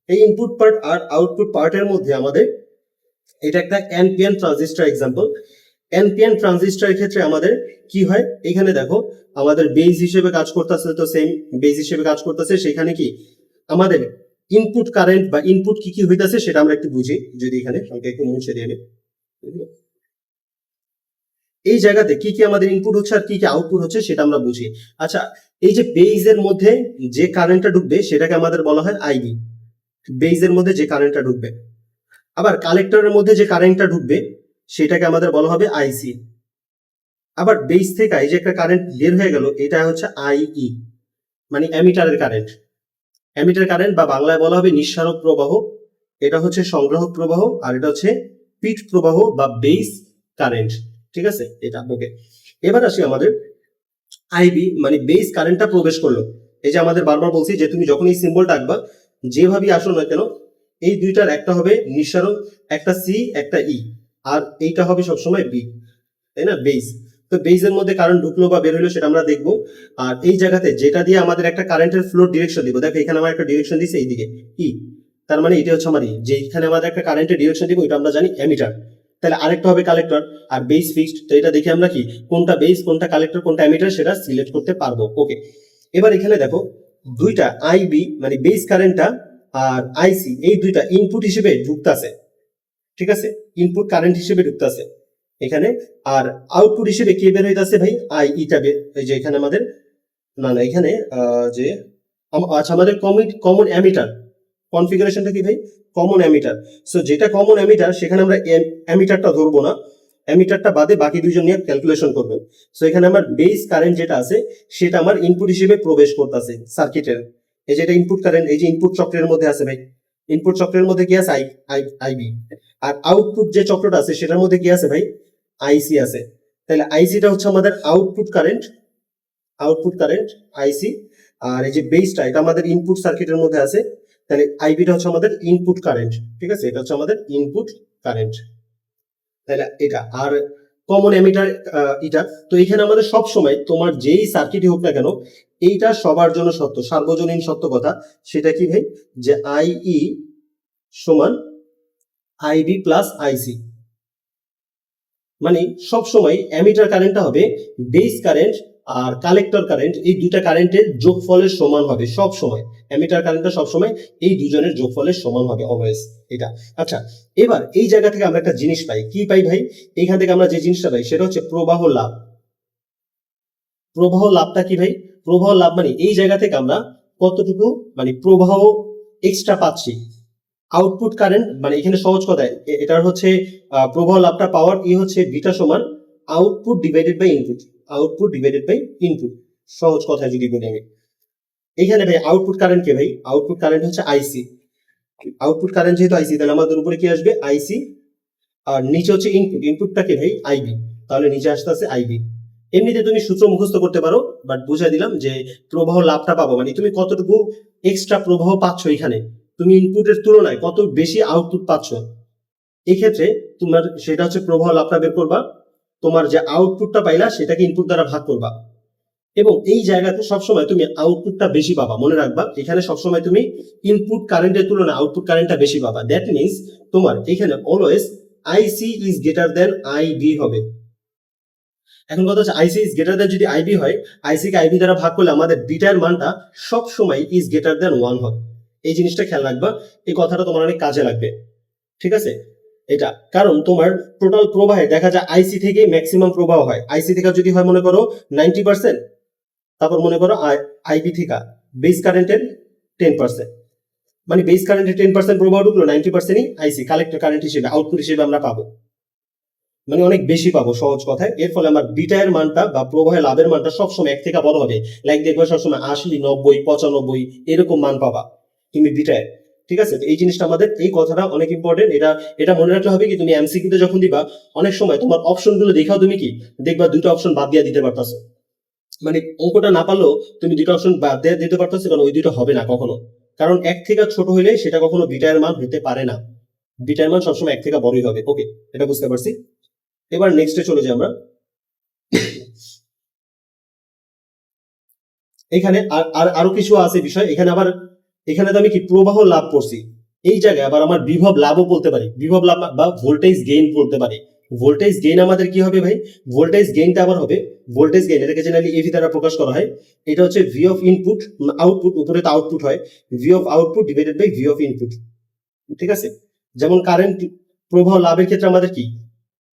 এই ইনপুট পার্ট আর আউটপুট পার্টের মধ্যে আমাদের এটা একটা এনপিএন ট্রানজিস্টর এক্সাম্পল। এনপিএন ট্রানজিস্টরের ক্ষেত্রে আমাদের কি হয়, এখানে দেখো আমাদের বেস হিসেবে কাজ করতেছে, তো সেম বেস হিসেবে কাজ করতেছে। সেখানে কি আমাদের ইনপুট কারেন্ট বা ইনপুট কি কি হইতাছে সেটা আমরা একটু বুঝি। যদি এখানে আমাকে একটু মুছে দিয়ে দিই। এই জায়গাতে কি কি আমাদের ইনপুট হচ্ছে আর কি কি আউটপুট হচ্ছে সেটা আমরা বুঝি। আচ্ছা, এই যে বেইজের মধ্যে যে কারেন্টটা ঢুকবে সেটাকে আমাদের বলা হয় আইবি, বেইজের মধ্যে যে কারেন্টটা ঢুকবে। আবার কালেক্টরের মধ্যে যে কারেন্টটা ঢুকবে সেটাকে আমাদের বলা হবে আইসি। আবার বেস থেকে এই যে একটা কারেন্ট বের হয়ে গেল, এটা হচ্ছে আইই, মানে অ্যামিটারের কারেন্ট। অ্যামিটার কারেন্ট বা বাংলায় বলা হবে নিঃসারক প্রবাহ, এটা হচ্ছে সংগ্রাহক প্রবাহ, আর এটা হচ্ছে পিট প্রবাহ বা বেস কারেন্ট। ঠিক আছে, এটা ওকে। এবার আসি আমাদের আইবি, মানে বেস কারেন্টটা প্রবেশ করলো। এই যে আমাদের বারবার বলছি যে তুমি যখন এই সিম্বলটা আঁকবা, যেভাবেই আসো না কেন, এই দুইটার একটা হবে নিঃসারক, একটা সি একটা ই, আর এইটা হবে সবসময় বি, তাই না? বেস। তো বেসের মধ্যে কারেন্ট ঢুকলো বা বের হলো সেটা আমরা দেখবো। আর এই জায়গাতে যেটা দিয়ে আমাদের একটা কারেন্টের ফ্লোর ডিরেকশন দিব, দেখো এখানে আমার একটা ডিরেকশন দিছে এইদিকে ই, তার মানে এটা হচ্ছে আমার ই, যে এখানে আমাদের একটা কারেন্টের ডিরেকশন দিব, এটা আমরা জানি অ্যামিটার। তাহলে আরেকটা হবে কালেক্টর, আর বেস ফিক্সড, তো এটা দেখে আমরা কি কোনটা বেস কোনটা কালেক্টর কোনটা অ্যামিটার সেটা সিলেক্ট করতে পারবো। ওকে, এবার এখানে দেখো দুইটা আইবি মানে বেস কারেন্টটা আর আইসি, এই দুইটা ইনপুট হিসেবে ঢুকতেছে। ঠিক আছে, ইনপুট কারেন্ট হিসেবে ঢুকতেছে এখানে। আর আউটপুট হিসেবে কে বের হইতাছে ভাই, আই ইটা বের, এই যে এখানে আমাদের না না, এখানে যে আচ্ছা আমাদের কমন অ্যামিটার কনফিগারেশনটা কি ভাই? Common ammeter. সো যেটা কমন অ্যামিটার সেখানে আমরা অ্যামিটারটা ধরবো না, অ্যামিটারটা বাদে বাকি দুইজন নিয়ে ক্যালকুলেশন করবেন। সো এখানে আমার বেস কারেন্ট যেটা আছে সেটা আমার ইনপুট হিসেবে প্রবেশ করতেছে সার্কিটের। এই যে এটা ইনপুট কারেন্ট, এই যে ইনপুট চক্রের মধ্যে আছে ভাই, ইনপুট চক্রের মধ্যে কি আছে? আইবি। আর আউটপুট যে চক্রটা আছে সেটার মধ্যে কি আছে ভাই? আইসি আছে। তাহলে আইসিটা হচ্ছে আমাদের আউটপুট কারেন্ট, আইসি। আর এই যে বেসটা এটা আমাদের ইনপুট সার্কিটের মধ্যে আছে, তাহলে আইবিটা হচ্ছে আমাদের ইনপুট কারেন্ট। ঠিক আছে, এটা হচ্ছে আমাদের ইনপুট কারেন্ট। তাহলে এটা আর কমন এমিটার এটা। তো এখানে আমাদের সব সময় তোমার যেই সার্কিটই হোক না কেন, এইটা সবার জন্য সত্য, সার্বজনীন সত্য কথা। সেটা কি ভাই? যে আইই সমান আইবি প্লাস আইসি। মানে সব সময় অ্যামিটার কারেন্টটা হবে বেস কারেন্ট আর কালেক্টর কারেন্ট, এই দুইটা কারেন্টের যোগফলের সমান হবে সব সময়। অ্যামিটার কারেন্টটা সব সময় এই দুজনের যোগফলের সমান হবে অলওয়েজ। এটা আচ্ছা, এবার এই জায়গা থেকে আমরা একটা জিনিস পাই, কি পাই ভাই? এইখান থেকে আমরা যে জিনিসটা পাই সেটা হচ্ছে প্রবাহ লাভ। প্রবাহ লাভটা কি ভাই? প্রবাহ লাভ মানে এই জায়গা থেকে আমরা কতটুকু মানে প্রবাহ এক্সট্রা পাচ্ছি। আউটপুট কারেন্ট মানে এখানে সহজ কথায় এটার হচ্ছে প্রবাহ লাভটা পাওয়ার হচ্ছে বিটা সমান output divided by input. Output divided by input, সহজ কথায় যদি বলি আমি। এখানে ভাই আউটপুট কারেন্ট কে ভাই? আউটপুট কারেন্ট হচ্ছে আইসি। আউটপুট কারেন্ট যেহেতু আইসি, তাহলে আমাদের উপরে কি আসবে? আইসি। আর নিচে হচ্ছে ইনপুট, ইনপুটটা কি ভাই? আইবি। তাহলে নিচে আসতে আছে আইবি। এমনিতে তুমি সূত্র মুখস্থ করতে পারো, বাট বুঝাই দিলাম যে প্রবাহ লাভটা পাবো মানে তুমি কতটুকু এক্সট্রা প্রবাহ পাচ্ছ এখানে, তুমি ইনপুটের তুলনায় কত বেশি আউটপুট পাচ্ছ, এই ক্ষেত্রে তোমার সেটা হচ্ছে প্রবাহ লাভটা বের করবা। তোমার যে আউটপুটটা পাইলা সেটাকে ইনপুট দ্বারা ভাগ করবা, এবং এই জায়গাতে সবসময় তুমি আউটপুটটা বেশি পাবা। মনে রাখবা এখানে সবসময় তুমি ইনপুট কারেন্টের তুলনায় আউটপুট কারেন্টটা বেশি পাবা। দ্যাট মিনস তোমার এখানে always IC is greater than IB হবে। এখন কথা হচ্ছে আইসি ইজ গ্রেটার দেন যদি আইবি হয়, আইসি কে আইবি দ্বারা ভাগ করলে আমাদের বিটার মানটা সব সময় ইজ গ্রেটার দেন 1 হয়। এই জিনিসটা খেয়াল রাখবা, এই কথাটা তোমার অনেক কাজে লাগবে। ঠিক আছে, এটা কারণ তোমার টোটাল প্রবাহে দেখা যায় আইসি থেকে ম্যাক্সিমাম প্রবাহ হয়। আইসি থেকে যদি হয় মনে করো 90%, তারপর মনে করো আইবি থেকে বেস কারেন্টের 10%, মানে বেস কারেন্টের 10% প্রবাহ ঢুকলো, 90%ই আইসি কালেক্টর কারেন্ট হিসেবে আউটপুট হিসেবে আমরা পাবো, মানে অনেক বেশি পাবো সহজ কথায়। এর ফলে আমার বিটা এর মানটা বা প্রবাহের লাভের মানটা সবসময় এক থেকে বড় হবে। লাইক দেখবে সবসময় 80, 90, 95 এরকম মান পাবা তুমি বিটায়। ঠিক আছে, এই জিনিসটা আমাদের এই কথাটা অনেক ইম্পর্টেন্ট। এটা এটা মনে রাখতে হবে কি তুমি এমসিকিউতে যখন দিবা অনেক সময় তোমার অপশনগুলো দেখাও তুমি কি দেখবা দুটো অপশন বাদ দিয়ে দিতে পারতাছো, মানে অঙ্কটা না পারলেও তুমি দুটো অপশন বাদ দিয়ে দিতে পারতাছো, কারণ ওই দুটো হবে না কখনো। কারণ এক থেকে ছোট হইলে সেটা কখনো বিটার মান হতে পারে না, বিটার মান সবসময় এক থেকে বড়ই হবে। ওকে, এটা বুঝতে পারছি। এবার নেক্সটে চলে যাই আমরা। এখানে আর আরো কিছু আছে বিষয় এখানে। আবার এখানে তো আমি কি প্রবাহ লাভ করছি, এই জায়গায় আবার আমার বিভব লাভও বলতে পারি, বিভব লাভ বা ভোল্টেজ গেইন বলতে পারি। ভোল্টেজ গেইন আমাদের কি হবে ভাই? ভোল্টেজ গেইনটা আবার হবে ভোল্টেজ গেইন, এটাকে জেনারেলি এভি দ্বারা প্রকাশ করা হয়। এটা হচ্ছে ভি অফ ইনপুট, আউটপুট, উপরে তো আউটপুট হয়, V of output divided by V of input. ঠিক আছে, যেমন কারেন্ট প্রবাহ লাভের ক্ষেত্রে আমাদের কি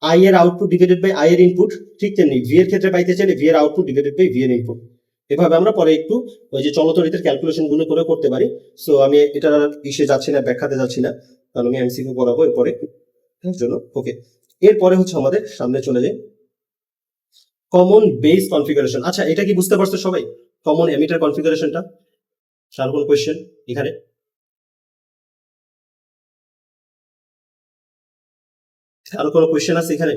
আই এর আউটপুট ডিভাইডেড বাই আই এর ইনপুট, ঠিক তেমনি ভি এর ক্ষেত্রে পাইতে চাইলে ভি এর আউটপুট ডিভাইডেড বাই ভি এর ইনপুট। এভাবে আমরা পরে একটু ওই যে চলতরিতের ক্যালকুলেশন গুলো করে করতে পারি। সো আমি এটা ইসে যাচ্ছি না, ব্যাখ্যাতে যাচ্ছি না, কারণ আমি এমসিকিউ করাবো এরপরে জন্য। ওকে, এরপরে হচ্ছে আমাদের সামনে চলে যায় কমন বেস কনফিগারেশন। আচ্ছা, এটা কি বুঝতে পারছো সবাই? কমন এমিটার কনফিগারেশনটা, আর কোন কোয়েশ্চেন এখানে? আর কোনো কোয়েশ্চেন আছে এখানে?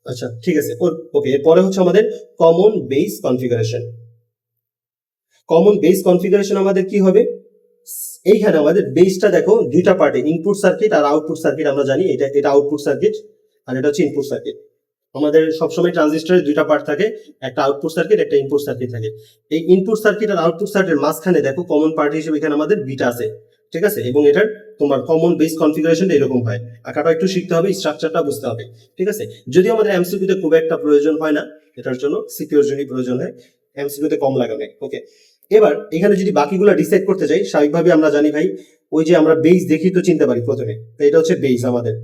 আচ্ছা ঠিক আছে, ওকে। এরপরে হচ্ছে আমাদের common base configuration. Common base configuration আমাদের কি হবে? এইখানে আমাদের বেসটা দেখো দুইটা পার্টে, ইনপুট সার্কিট আর আউটপুট সার্কিট। আমরা জানি এটা এটা আউটপুট সার্কিট আর এটা হচ্ছে ইনপুট সার্কিট। আমাদের সবসময় ট্রানজিস্টরের দুইটা পার্ট থাকে, একটা আউটপুট সার্কিট, একটা ইনপুট সার্কিট থাকে। এই ইনপুট সার্কিট আর আউটপুট সার্কিটের মাঝখানে দেখো কমন পার্ট হিসেবে এখানে আমাদের বিটা আছে। ঠিক আছে, এবং এটার তোমার কমন বেস কনফিগারেশনটা এরকম হয়। আঁকাটা একটু শিখতে হবে, স্ট্রাকচারটা বুঝতে হবে। ঠিক আছে, যদি আমাদের এমসিকিউতে খুব একটা প্রয়োজন হয় না, এটার জন্য সিকিউর জন্য প্রয়োজন হয়, এমসিকিউতে কম লাগাবে। ওকে, এবার এখানে যদি বাকিগুলো ডিসাইড করতে যাই, স্বাভাবিকভাবে আমরা জানি ভাই ওই যে আমরা বেস দেখি তো চিনতে পারি প্রথমে, তো এটা হচ্ছে বেস আমাদের।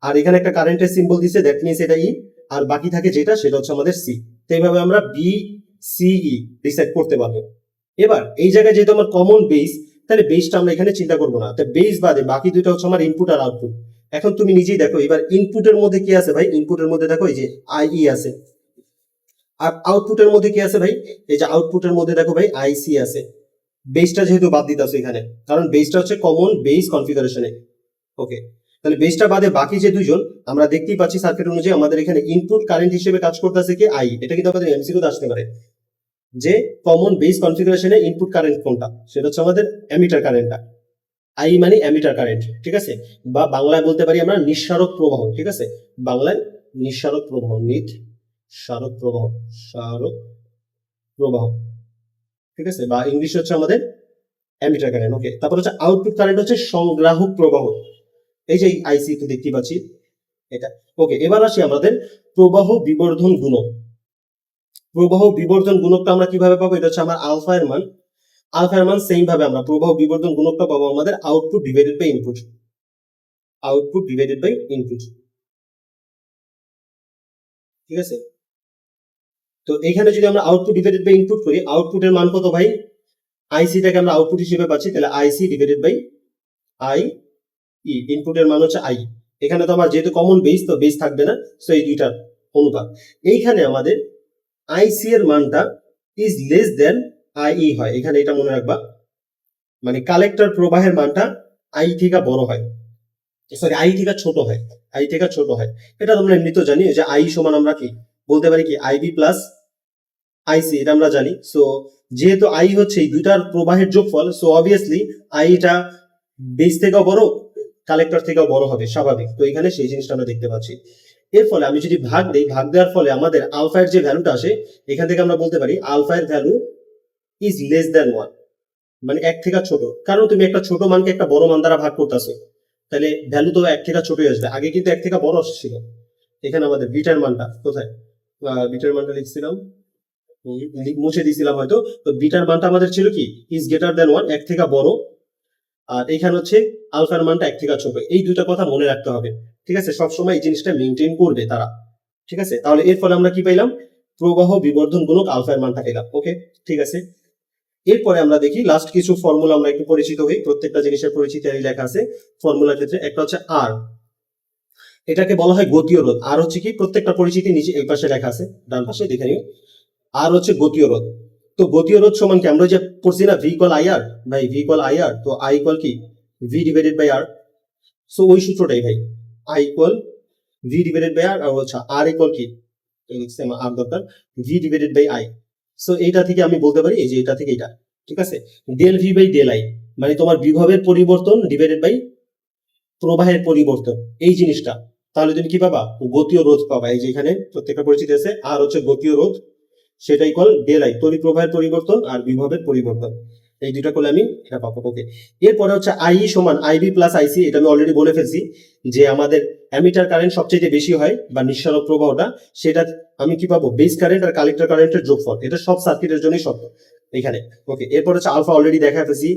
আর এখানে একটা কারেন্টের সিম্বল দিছে, দ্যাট মিনস এটা ই, আর বাকি থাকে যেটা সেটা হচ্ছে আমাদের সি। তো এইভাবে আমরা বি সিই ডিসাইড করতে পারবো। এবার এই জায়গায় যেহেতু আমার কমন বেস, তাহলে বেসটা আমরা এখানে চিন্তা করবো না, তো বেস বাদে বাকি দুটো হচ্ছে আমার ইনপুট আর আউটপুট। এখন তুমি নিজেই দেখো এবার ইনপুটের মধ্যে কি আছে ভাই, ইনপুটের মধ্যে দেখো এই যে আইই আছে, আর আউটপুটের মধ্যে কি আছে ভাই, এই যে আউটপুটের মধ্যে দেখো ভাই আইসি আছে। বেসটা যেহেতু বাদ দিতে আছে এখানে, কারণ বেসটা হচ্ছে কমন বেস কনফিগারেশনে। ওকে, তাহলে বেসটা বাদে বাকি যে দুইজন আমরা দেখতেই পাচ্ছি সার্কিট অনুযায়ী আমাদের এখানে ইনপুট কারেন্ট হিসেবে কাজ করতেছে কি আই। এটা কিন্তু আমাদের এমসিকিউতে আসতে পারে যে কমন বেস কনফিগারেশনে ইনপুট কারেন্ট কোনটা, সেটা হচ্ছে আমাদের অ্যামিটার কারেন্টটা। আই মানে অ্যামিটার কারেন্ট, ঠিক আছে, বা বাংলায় বলতে পারি আমরা নিঃসারক প্রবাহ, ঠিক আছে, বাংলায় নিঃসারক প্রবাহ, সারক প্রবাহ, সারক প্রবাহ, ঠিক আছে, বা ইংলিশ হচ্ছে আমাদের অ্যামিটার কারেন্ট। ওকে, তারপর হচ্ছে আউটপুট কারেন্ট হচ্ছে সংগ্রাহক প্রবাহ, এই যে আইসি দেখতে পাচ্ছি এটা। ওকে, এবার আসি আমাদের প্রবাহ বিবর্ধন গুণক। প্রবাহ বিবর্ধন গুণকটা আমরা কিভাবে পাবো, এটা হচ্ছে আমার আলফা এর মান। আলফা এর মান সেম ভাবে আমরা প্রবাহ বিবর্ধন গুণকটা পাবো আমাদের output divided by input, output divided by input, ঠিক আছে। তো এখানে যদি আমরা আউটপুট ডিভাইডেড বাই ইনপুট করি, আউটপুটের মান কত ভাই, আইসিটাকে আমরা আউটপুট হিসেবে পাচ্ছি, তাহলে IC divided by I E, ইনপুটের মান হচ্ছে আই। এখানে তো আমার যেহেতু কমন বেস, তো বেস থাকবে না, সো এই দুইটার অনুপাত। এইখানে আমাদের আইসি এর মানটা ইজ লেস দেন আই হয়, এখানে এটা মনে রাখবা, মানে কালেক্টর প্রবাহের মানটা আই থেকে বড় হয়, সরি আই থেকে ছোট হয়, আই থেকে ছোট হয়। এটা আমরা এমনি তো জানি যে আই সমান আমরা কি বলতে পারি কি আইবি প্লাস আইসি, এটা আমরা জানি। সো যেহেতু আই হচ্ছে এই দুইটার প্রবাহের যোগফল, সো অবভিয়াসলি আইটা বেস থেকেও বড়, কালেক্টর থেকেও বড় হবে, স্বাভাবিক। তো এখানে সেই জিনিসটা আমরা দেখতে পাচ্ছি। এর ফলে আমি যদি ভাগ দেই, ভাগ দেওয়ার ফলে আমাদের আলফা এর যে ভ্যালুটা আসে, এখান থেকে আমরা বলতে পারি আলফা এর ভ্যালু ইজ লেস দ্যান 1, মানে এক থেকে ছোট। কারণ তুমি একটা ছোট মানকে একটা বড় মান দ্বারা ভাগ করতেছো, তাহলে ভ্যালু তো এক থেকে ছোটই আসবে। আগে কিন্তু এক থেকে বড় আসছিল। এখানে আমাদের বিটার মানটা কোথায়, বিটার মানটা লিখছিলাম, মুছে দিয়েছিলাম হয়তো। তো বিটার মানটা আমাদের ছিল কি ইজ গ্রেটার দেন 1, এক থেকে বড়। আর এখানে হচ্ছে আলফার মানটা এক থেকে ছোট। এই দুইটা কথা মনে রাখতে হবে, ঠিক আছে, সবসময় এই জিনিসটা মেনটেন করবে তারা, ঠিক আছে। তাহলে এর ফলে আমরা কি পাইলাম, প্রবাহ বিবর্ধন গুণক আলফার মানটা পেলাম। ওকে, ঠিক আছে। এরপরে আমরা দেখি লাস্ট কিছু ফর্মুলা আমরা একটু পরিচিত হই, প্রত্যেকটা জিনিসের পরিচিতি লেখা আছে ফর্মুলার ক্ষেত্রে। একটা হচ্ছে আর, এটাকে বলা হয় গতীয় রোধ। আর হচ্ছে কি, প্রত্যেকটা পরিচিতি নিচে এই পাশে লেখা আছে, ডান পাশে দেখে নিও। আর হচ্ছে গতীয় রোধ। তো গতীয় রোধ সমান কি, আমরা যে পড়ছি না ভি ইকুয়াল আই আর, ভাই ভি ইকুয়াল আই আর, তো আই ইকুয়াল কি V divided by R. So ওই সূত্রটাই ভাই, I equal V divided by R, R হচ্ছে আর ইকুয়াল কি, আর দরকার V divided by I. So এইটা থেকে আমি বলতে পারি এই যে এটা থেকে এটা, ঠিক আছে, del V by del I, মানে তোমার বিভবের পরিবর্তন ডিভাইডেড বাই প্রবাহের পরিবর্তন, এই জিনিসটা। তাহলে তুমি কি পাবা, গতীয় রোধ পাবা। এই যে এখানে প্রত্যেকটা পরিচিতি আছে, আর হচ্ছে গতীয় রোধ, সেটা ইকুয়াল ডেল আই, তড়িৎ প্রবাহের পরিবর্তন আর বিভবের পরিবর্তন। এই দুইটা করলে আমি এটা পাবো। ওকে, এরপরে হচ্ছে আই সমান আইবি প্লাস আইসি। এটা আমি অলরেডি বলে ফেলছি যে আমাদের অ্যামিটার কারেন্ট সবচেয়ে বেশি হয়, বা নিঃসারক প্রবাহটা, সেটা আমি কি পাবো, বেস কারেন্ট আর কালেক্টর কারেন্টের যোগফল। এটা সব সার্কিটের জন্যই সত্য এখানে। ওকে, এরপর হচ্ছে আলফা অলরেডি দেখা ফেলছি,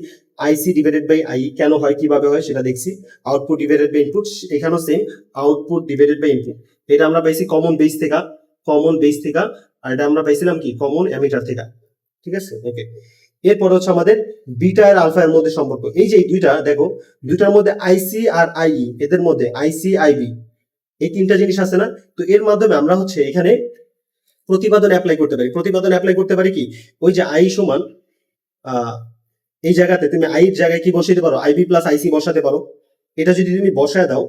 আইসি ডিভাইডেড বাই আই কেন হয়, কিভাবে হয় সেটা দেখছি। আউটপুট ডিভাইডেড বাই ইনপুট, এখানেও same, output divided by input. এটা আমরা পাইছি কমন বেস থেকে, কমন বেস থেকে, আর এটা আমরা পাইছিলাম কি কমন অ্যামিটার থেকে, ঠিক আছে। ওকে, এরপর হচ্ছে আমাদের বিটা আর আলফা এর মধ্যে সম্পর্ক। এই যে দুইটা দেখো, দুইটার মধ্যে আইসি আর আইই, এদের মধ্যে আইসি আইবি, এই তিনটা জিনিস আছে না। তো এর মাধ্যমে আমরা হচ্ছে এখানে প্রতিপাদন অ্যাপ্লাই করতে পারি। প্রতিপাদন অ্যাপ্লাই করতে পারি কি, ওই যে আই সমান এই জায়গাতে তুমি আই এর জায়গায় কি বসাতে পারো, আইবি প্লাস আইসি বসাতে পারো। এটা যদি তুমি বসায় দাও,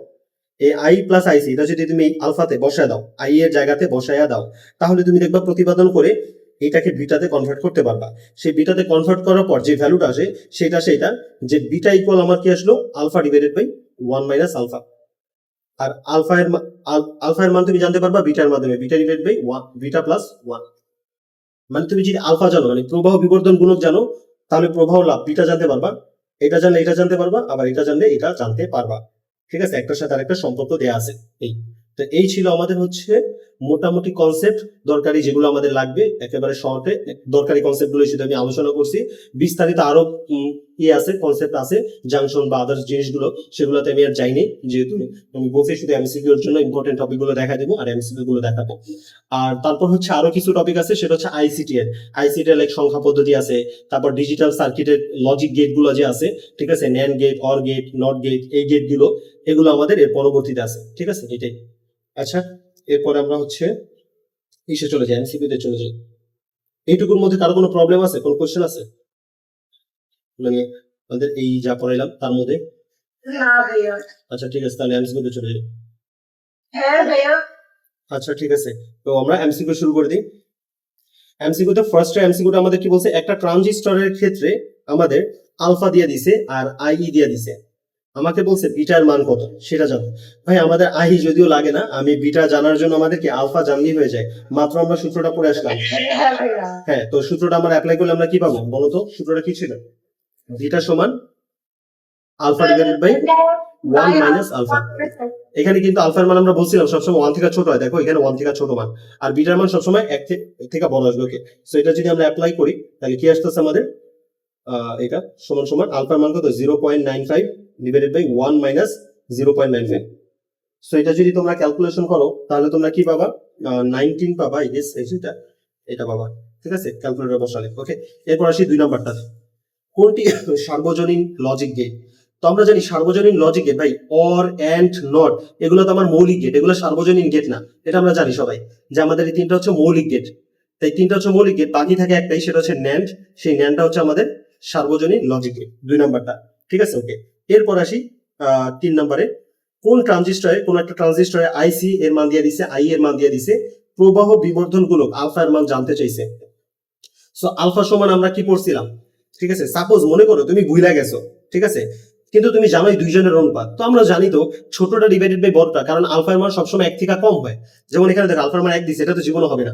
এই আই প্লাস আইসি, এটা যদি তুমি আলফাতে বসায় দাও, আই এর জায়গাতে বসায়া দাও, তাহলে তুমি দেখবা প্রতিপাদন করে এটাকে বিটাতে কনভার্ট করতে পারবা। সেই বিটাতে কনভার্ট করার পর যে ভ্যালুটা আসে সেটা যে বিটা ইকুয়াল আমার কি আসলো, alpha divided by 1 minus alpha. আর আলফা এর মান তুমি জানতে পারবা বিটার মাধ্যমে, beta divided by 1, beta plus 1। মানে তুমি যদি আলফা জানো, মানে প্রবাহ বিবর্ধন গুণক জানো, তাহলে প্রবাহ লাভ বিটা জানতে পারবা। এটা জানলে এটা জানতে পারবা, আবার এটা জানলে এটা জানতে পারবা, ঠিক আছে। একটার সাথে আরেকটা সম্পর্ক দেয়া আছে। এই তো এই ছিল আমাদের হচ্ছে মোটামুটি কনসেপ্ট, দরকারি যেগুলো আমাদের লাগবে একেবারে শর্টে। দরকারি কনসেপ্ট গুলো শুধু আমি আলোচনা করছি, বিস্তারিত আরো আছে, কনসেপ্ট আছে, জাংশন বা আদার্স জিনিসগুলো, সেগুলোতে আমি আর যাইনি, যেহেতু আমি বলছি শুধু এমসিকিউ এর জন্য ইম্পর্টেন্ট টপিক গুলো দেখা দেবো আর এমসিকিউ গুলো দেখাবো। আর তারপর হচ্ছে আরো কিছু টপিক আছে, সেটা হচ্ছে আইসিটি এর। আইসিটি এর লাইক সংখ্যা পদ্ধতি আছে, তারপর ডিজিটাল সার্কিটের লজিক গেট গুলো যে আছে, ঠিক আছে, NAND gate, or gate, not gate, এই গেট গুলো, এগুলো আমাদের এর পরবর্তীতে আছে, ঠিক আছে, এটাই। আচ্ছা, এরপরে আমরা হচ্ছে ইসে চলে যাই, এমসিকিউ তে চলে যাই। এইটুকুর মধ্যে কারো কোনো প্রবলেম আছে, কোনো কোশ্চেন আছে মানে আমাদের এই যা পড়াইলাম তার মধ্যে? না ভাইয়া। আচ্ছা ঠিক আছে, তাহলে এমসিকিউ তে চলে যাই। হ্যাঁ ভাইয়া। আচ্ছা ঠিক আছে, তো আমরা এমসিকিউ শুরু করে দিই। এমসিকিউতে ফার্স্ট এমসিকিউটা আমাদের কি বলছে, একটা ট্রানজিস্টরের ক্ষেত্রে আমাদের আলফা দিয়ে দিছে আর আইই দিয়ে দিছে, আমাকে বলছে বিটার মান কত সেটা জানো। ভাই আমাদের আই যদিও লাগে না, আমি বিটা জানার জন্য আমাদের কি আলফা জানলেই হয়ে যায়, মাত্র আমরা সূত্রটা পড়ে আসলাম। হ্যাঁ ভাইয়া। হ্যাঁ, তো সূত্রটা আমরা অ্যাপ্লাই করলে আমরা কি পাবো বলো তো, সূত্রটা কি ছিল? বিটা সমান alpha divided by 1 minus alpha. এখানে কিন্তু আলফার মান আমরা বলছিলাম সবসময় 1 থেকে ছোট হয়, দেখো এখানে 1 থেকে ছোট মান, আর বিটার মান সবসময় 1 থেকে বড় আসবে। ওকে, সো এটা যদি আমরা অ্যাপ্লাই করি তাহলে কি আসতেছে আমাদের, এটা সমান সমান আলফার মান কত, 0.95 ডিভাইডেড বাই 1 মাইনাস 0.95। সো এটা যদি তোমরা ক্যালকুলেশন করো তাহলে তোমরা কি পাবা, 19 পাবা, ইয়েস এটা এটা পাবা, ঠিক আছে, ক্যালকুলেটর বসালে। ওকে, এরপর আসি 2 নাম্বারটা, কোনটি সার্বজনীন লজিক গেট? তো আমরা জানি সার্বজনীন লজিক গেট ভাই, অর এন্ড নট, এগুলো তো আমার মৌলিক গেট, এগুলো সার্বজনীন গেট না, এটা আমরা জানি সবাই যে আমাদের এই তিনটা হচ্ছে মৌলিক গেট। তাই তিনটা হচ্ছে মৌলিক গেট, বাকি থাকে একটাই, সেটা হচ্ছে ন্যান্ড। সেই ন্যান্ডটা হচ্ছে আমাদের সার্বজনীন লজিক গেট, 2 নাম্বারটা, ঠিক আছে। ওকে, এরপর আসি 3 নাম্বারে, কোন ট্রানজিস্টরে, কোন একটা ট্রানজিস্টরে আইসি এর মান দিয়ে দিছে, আই এর মান দিয়ে দিছে, প্রবাহ বিবর্ধন গুণক আলফা এর মান জানতে চাইছে। সো আলফা সমান আমরা কি পড়ছিলাম, ঠিক আছে, সাপোজ মনে করো তুমি ভুইলা গেছো, ঠিক আছে, কিন্তু তুমি জানোই দুইজনের অনুপাত, তো আমরা জানি তো ছোটটা ডিভাইডেড বাই বড়টা, কারণ আলফার মান সবসময় 1 থেকে কম হয়। যেমন এখানে দেখো আলফার মান 1 দিছে, এটা তো জীবনে হবে না,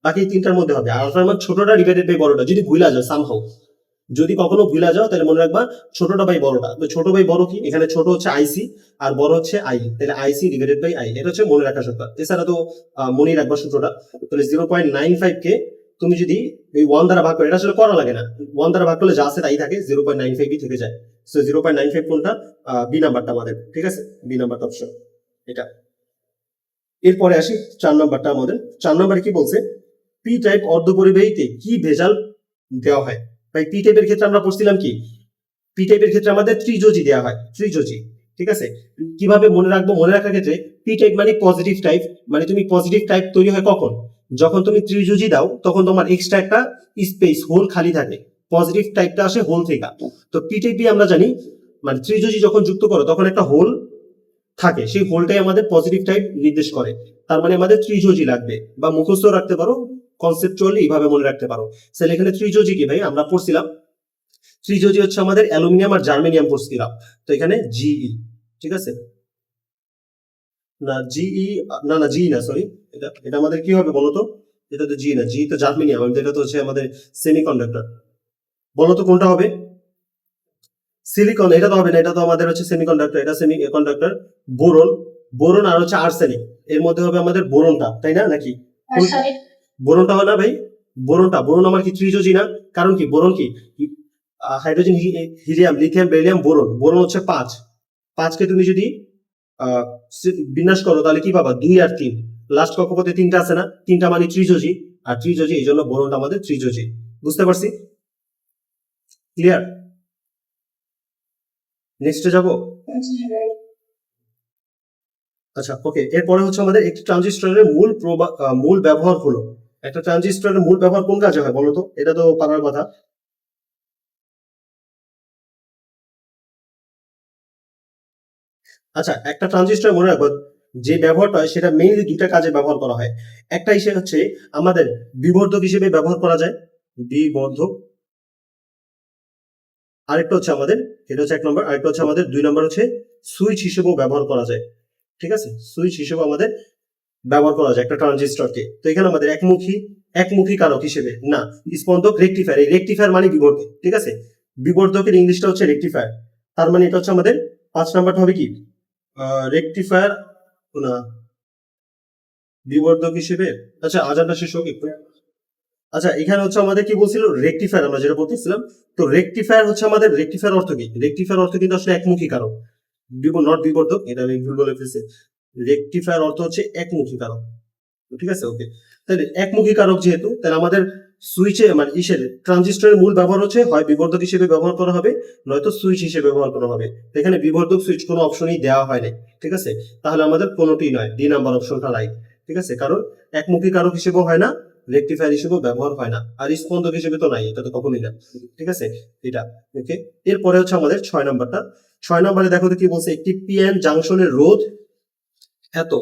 বাকি তিনটার মধ্যে হবে। আর আলফার মান ছোটটা ডিভাইডেড বাই বড়টা, যদি ভুইলা যাও সামহাউ, যদি কখনো ভুলা যাও তাহলে মনে রাখবা ছোটটা বাই বড়টা। তো ছোট বাই বড় কি, এখানে ছোট হচ্ছে আইসি আর বড় হচ্ছে আই, তাহলে আইসি ডিভাইডেড বাই আই, এটা হচ্ছে মনে রাখার সূত্র। এছাড়া তো মনে রাখবা সূত্রটা, তাহলে 0.95 কে তুমি যদি এই 1 দ্বারা ভাগ করো, এটা আসলে করা লাগে না, 1 দ্বারা ভাগ করলে যা আছে তাই থাকে, 0.95 থেকে যায়। সো 0.95 কোনটা, বি নাম্বারটা আমাদের, ঠিক আছে, বি নাম্বারটা অপশন এটা। এরপরে আসি 4 নাম্বারটা আমাদের, 4 নাম্বারে কি বলছে, পি টাইপ অর্ধপরিবাহীতে কি ভেজাল দেওয়া হয়? ভাই পি টাইপের ক্ষেত্রে আমরা পড়ছিলাম কি, পি টাইপের ক্ষেত্রে আমাদের ত্রিযোজি দেওয়া হয়, ত্রিযোজি, ঠিক আছে। কিভাবে মনে রাখবো, মনে রাখার ক্ষেত্রে পি টাইপ মানে পজিটিভ টাইপ, মানে তুমি পজিটিভ টাইপ তৈরি হয় কখন, যখন তুমি ত্রিযোজি দাও তখন তোমার এক্সট্রা একটা স্পেস হোল খালি থাকে, পজিটিভ টাইপটা আসে হোল থেকে। তো পি টাইপে আমরা জানি মানে ত্রিযোজি যখন যুক্ত করো তখন একটা হোল থাকে, সেই হোলটাই আমাদের পজিটিভ টাইপ নির্দেশ করে, তার মানে আমাদের ত্রিযোজি লাগবে, বা মুখস্থ রাখতে পারো, কনসেপচুয়ালি এইভাবে মনে রাখতে পারো। তাহলে এখানে ত্রিযোজি কি ভাই, আমরা পড়ছিলাম ত্রিযোজি হচ্ছে আমাদের অ্যালুমিনিয়াম আর জার্মেনিয়াম পড়ছিলাম, তো এখানে জিই, ঠিক আছে, না জিই, না না জি না, সরি, এটা এটা আমাদের কি হবে বলতো, এটা তো জি না, জি তো জার্মেনিয়াম, এটা তো হচ্ছে আমাদের সেমিকন্ডাক্টর, বলতো কোনটা হবে, সিলিকন, এটা তো হবে না, এটা তো আমাদের হচ্ছে সেমিকন্ডাক্টর, এটা সেমিকন্ডাক্টর। বোরন, বোরন আর হচ্ছে আর্সেনিক, এর মধ্যে হবে আমাদের বোরনটা, তাই না নাকি? বোরনটা হয় না ভাই, বোরনটা, বোরন আমার কি ত্রিযোজি না, কারণ কি বোরন কি, hydrogen, helium, lithium, beryllium, boron, boron হচ্ছে 5, 5কে তুমি যদি বিন্যাস করো তাহলে কি পাবা, 2 আর 3, লাস্ট কক্ষপথে 3টা আছে না, 3টা মানে ত্রিযোজি, আর ত্রিযোজি এই জন্য বোরনটা আমাদের ত্রিযোজি। বুঝতে পারছি, ক্লিয়ার? নেক্সটে যাবো। আচ্ছা ওকে, এরপরে হচ্ছে আমাদের একটি ট্রানজিস্টরের মূল ব্যবহার হলো, একটা ট্রানজিস্টরের মূল ব্যবহার কোন কাজে হয় বলতো, এটা তো পারার কথা। আচ্ছা, একটা ট্রানজিস্টর মনে রাখবো যে ব্যবহারটা হয় সেটা মেইনলি দুইটা কাজে ব্যবহার করা হয়। একটা হিসেবে হচ্ছে আমাদের বিবর্ধক হিসেবে ব্যবহার করা যায়, বিবর্ধক, আরেকটা হচ্ছে আমাদের, এটা হচ্ছে 1 নম্বর, আরেকটা হচ্ছে আমাদের 2 নম্বর হচ্ছে সুইচ হিসেবেও ব্যবহার করা যায়, ঠিক আছে, সুইচ হিসেবে আমাদের ব্যবহার করা যায় একটা ট্রানজিস্টরকে। তো এখানে আমাদের একমুখী কারক হিসেবে না, স্পন্দক, রেকটিফায়ার, এই রেকটিফায়ার মানে বিবর্ধক, ঠিক আছে, বিবর্ধকের ইংলিশটা হচ্ছে রেকটিফায়ার, তার মানে এটা হচ্ছে আমাদের 5 নাম্বারটা হবে কি, রেকটিফায়ার না বিবর্ধক হিসেবে। আচ্ছা আজানটা শেষ হোক একটু। আচ্ছা, এখানে হচ্ছে আমাদের কি বলছিল রেকটিফায়ার, আমরা যেটা বলতেছিলাম। তো রেকটিফায়ার হচ্ছে আমাদের, রেকটিফায়ার অর্থ কি? রেকটিফায়ার অর্থ কিন্তু আসলে একমুখী কারক, নট বিবর্ধক, এটা আমি ভুল বলে ফেলছি। রেকটিফায়ার অর্থ হচ্ছে একমুখী কারক, ঠিক আছে? ওকে, তাহলে একমুখী কারক যেহেতু, তাহলে আমাদের সুইচে মানে ইসের ট্রানজিস্টরের মূল ব্যবহার হচ্ছে হয় বিবর্ধক হিসেবে ব্যবহার করা হবে, নয়তো সুইচ হিসেবে ব্যবহার করা হবে। তো এখানে বিবর্ধক সুইচ কোনো অপশনই দেওয়া হয় নাই, ঠিক আছে? তাহলে আমাদের কোনোটি নয়, ডি নাম্বার অপশনটা রাইট, ঠিক আছে? কারণ একমুখী কারক হিসেবেও হয় না, রেকটিফায়ার হিসেবেও ব্যবহার হয় না, আর স্পন্দক হিসেবে তো নাই, এটা তো কখনোই না, ঠিক আছে? এটা ওকে। এরপরে হচ্ছে আমাদের 6 নাম্বারটা। 6 নাম্বারে দেখো তো কি বলছে, একটি পিএন জাংশনের রোধ এত,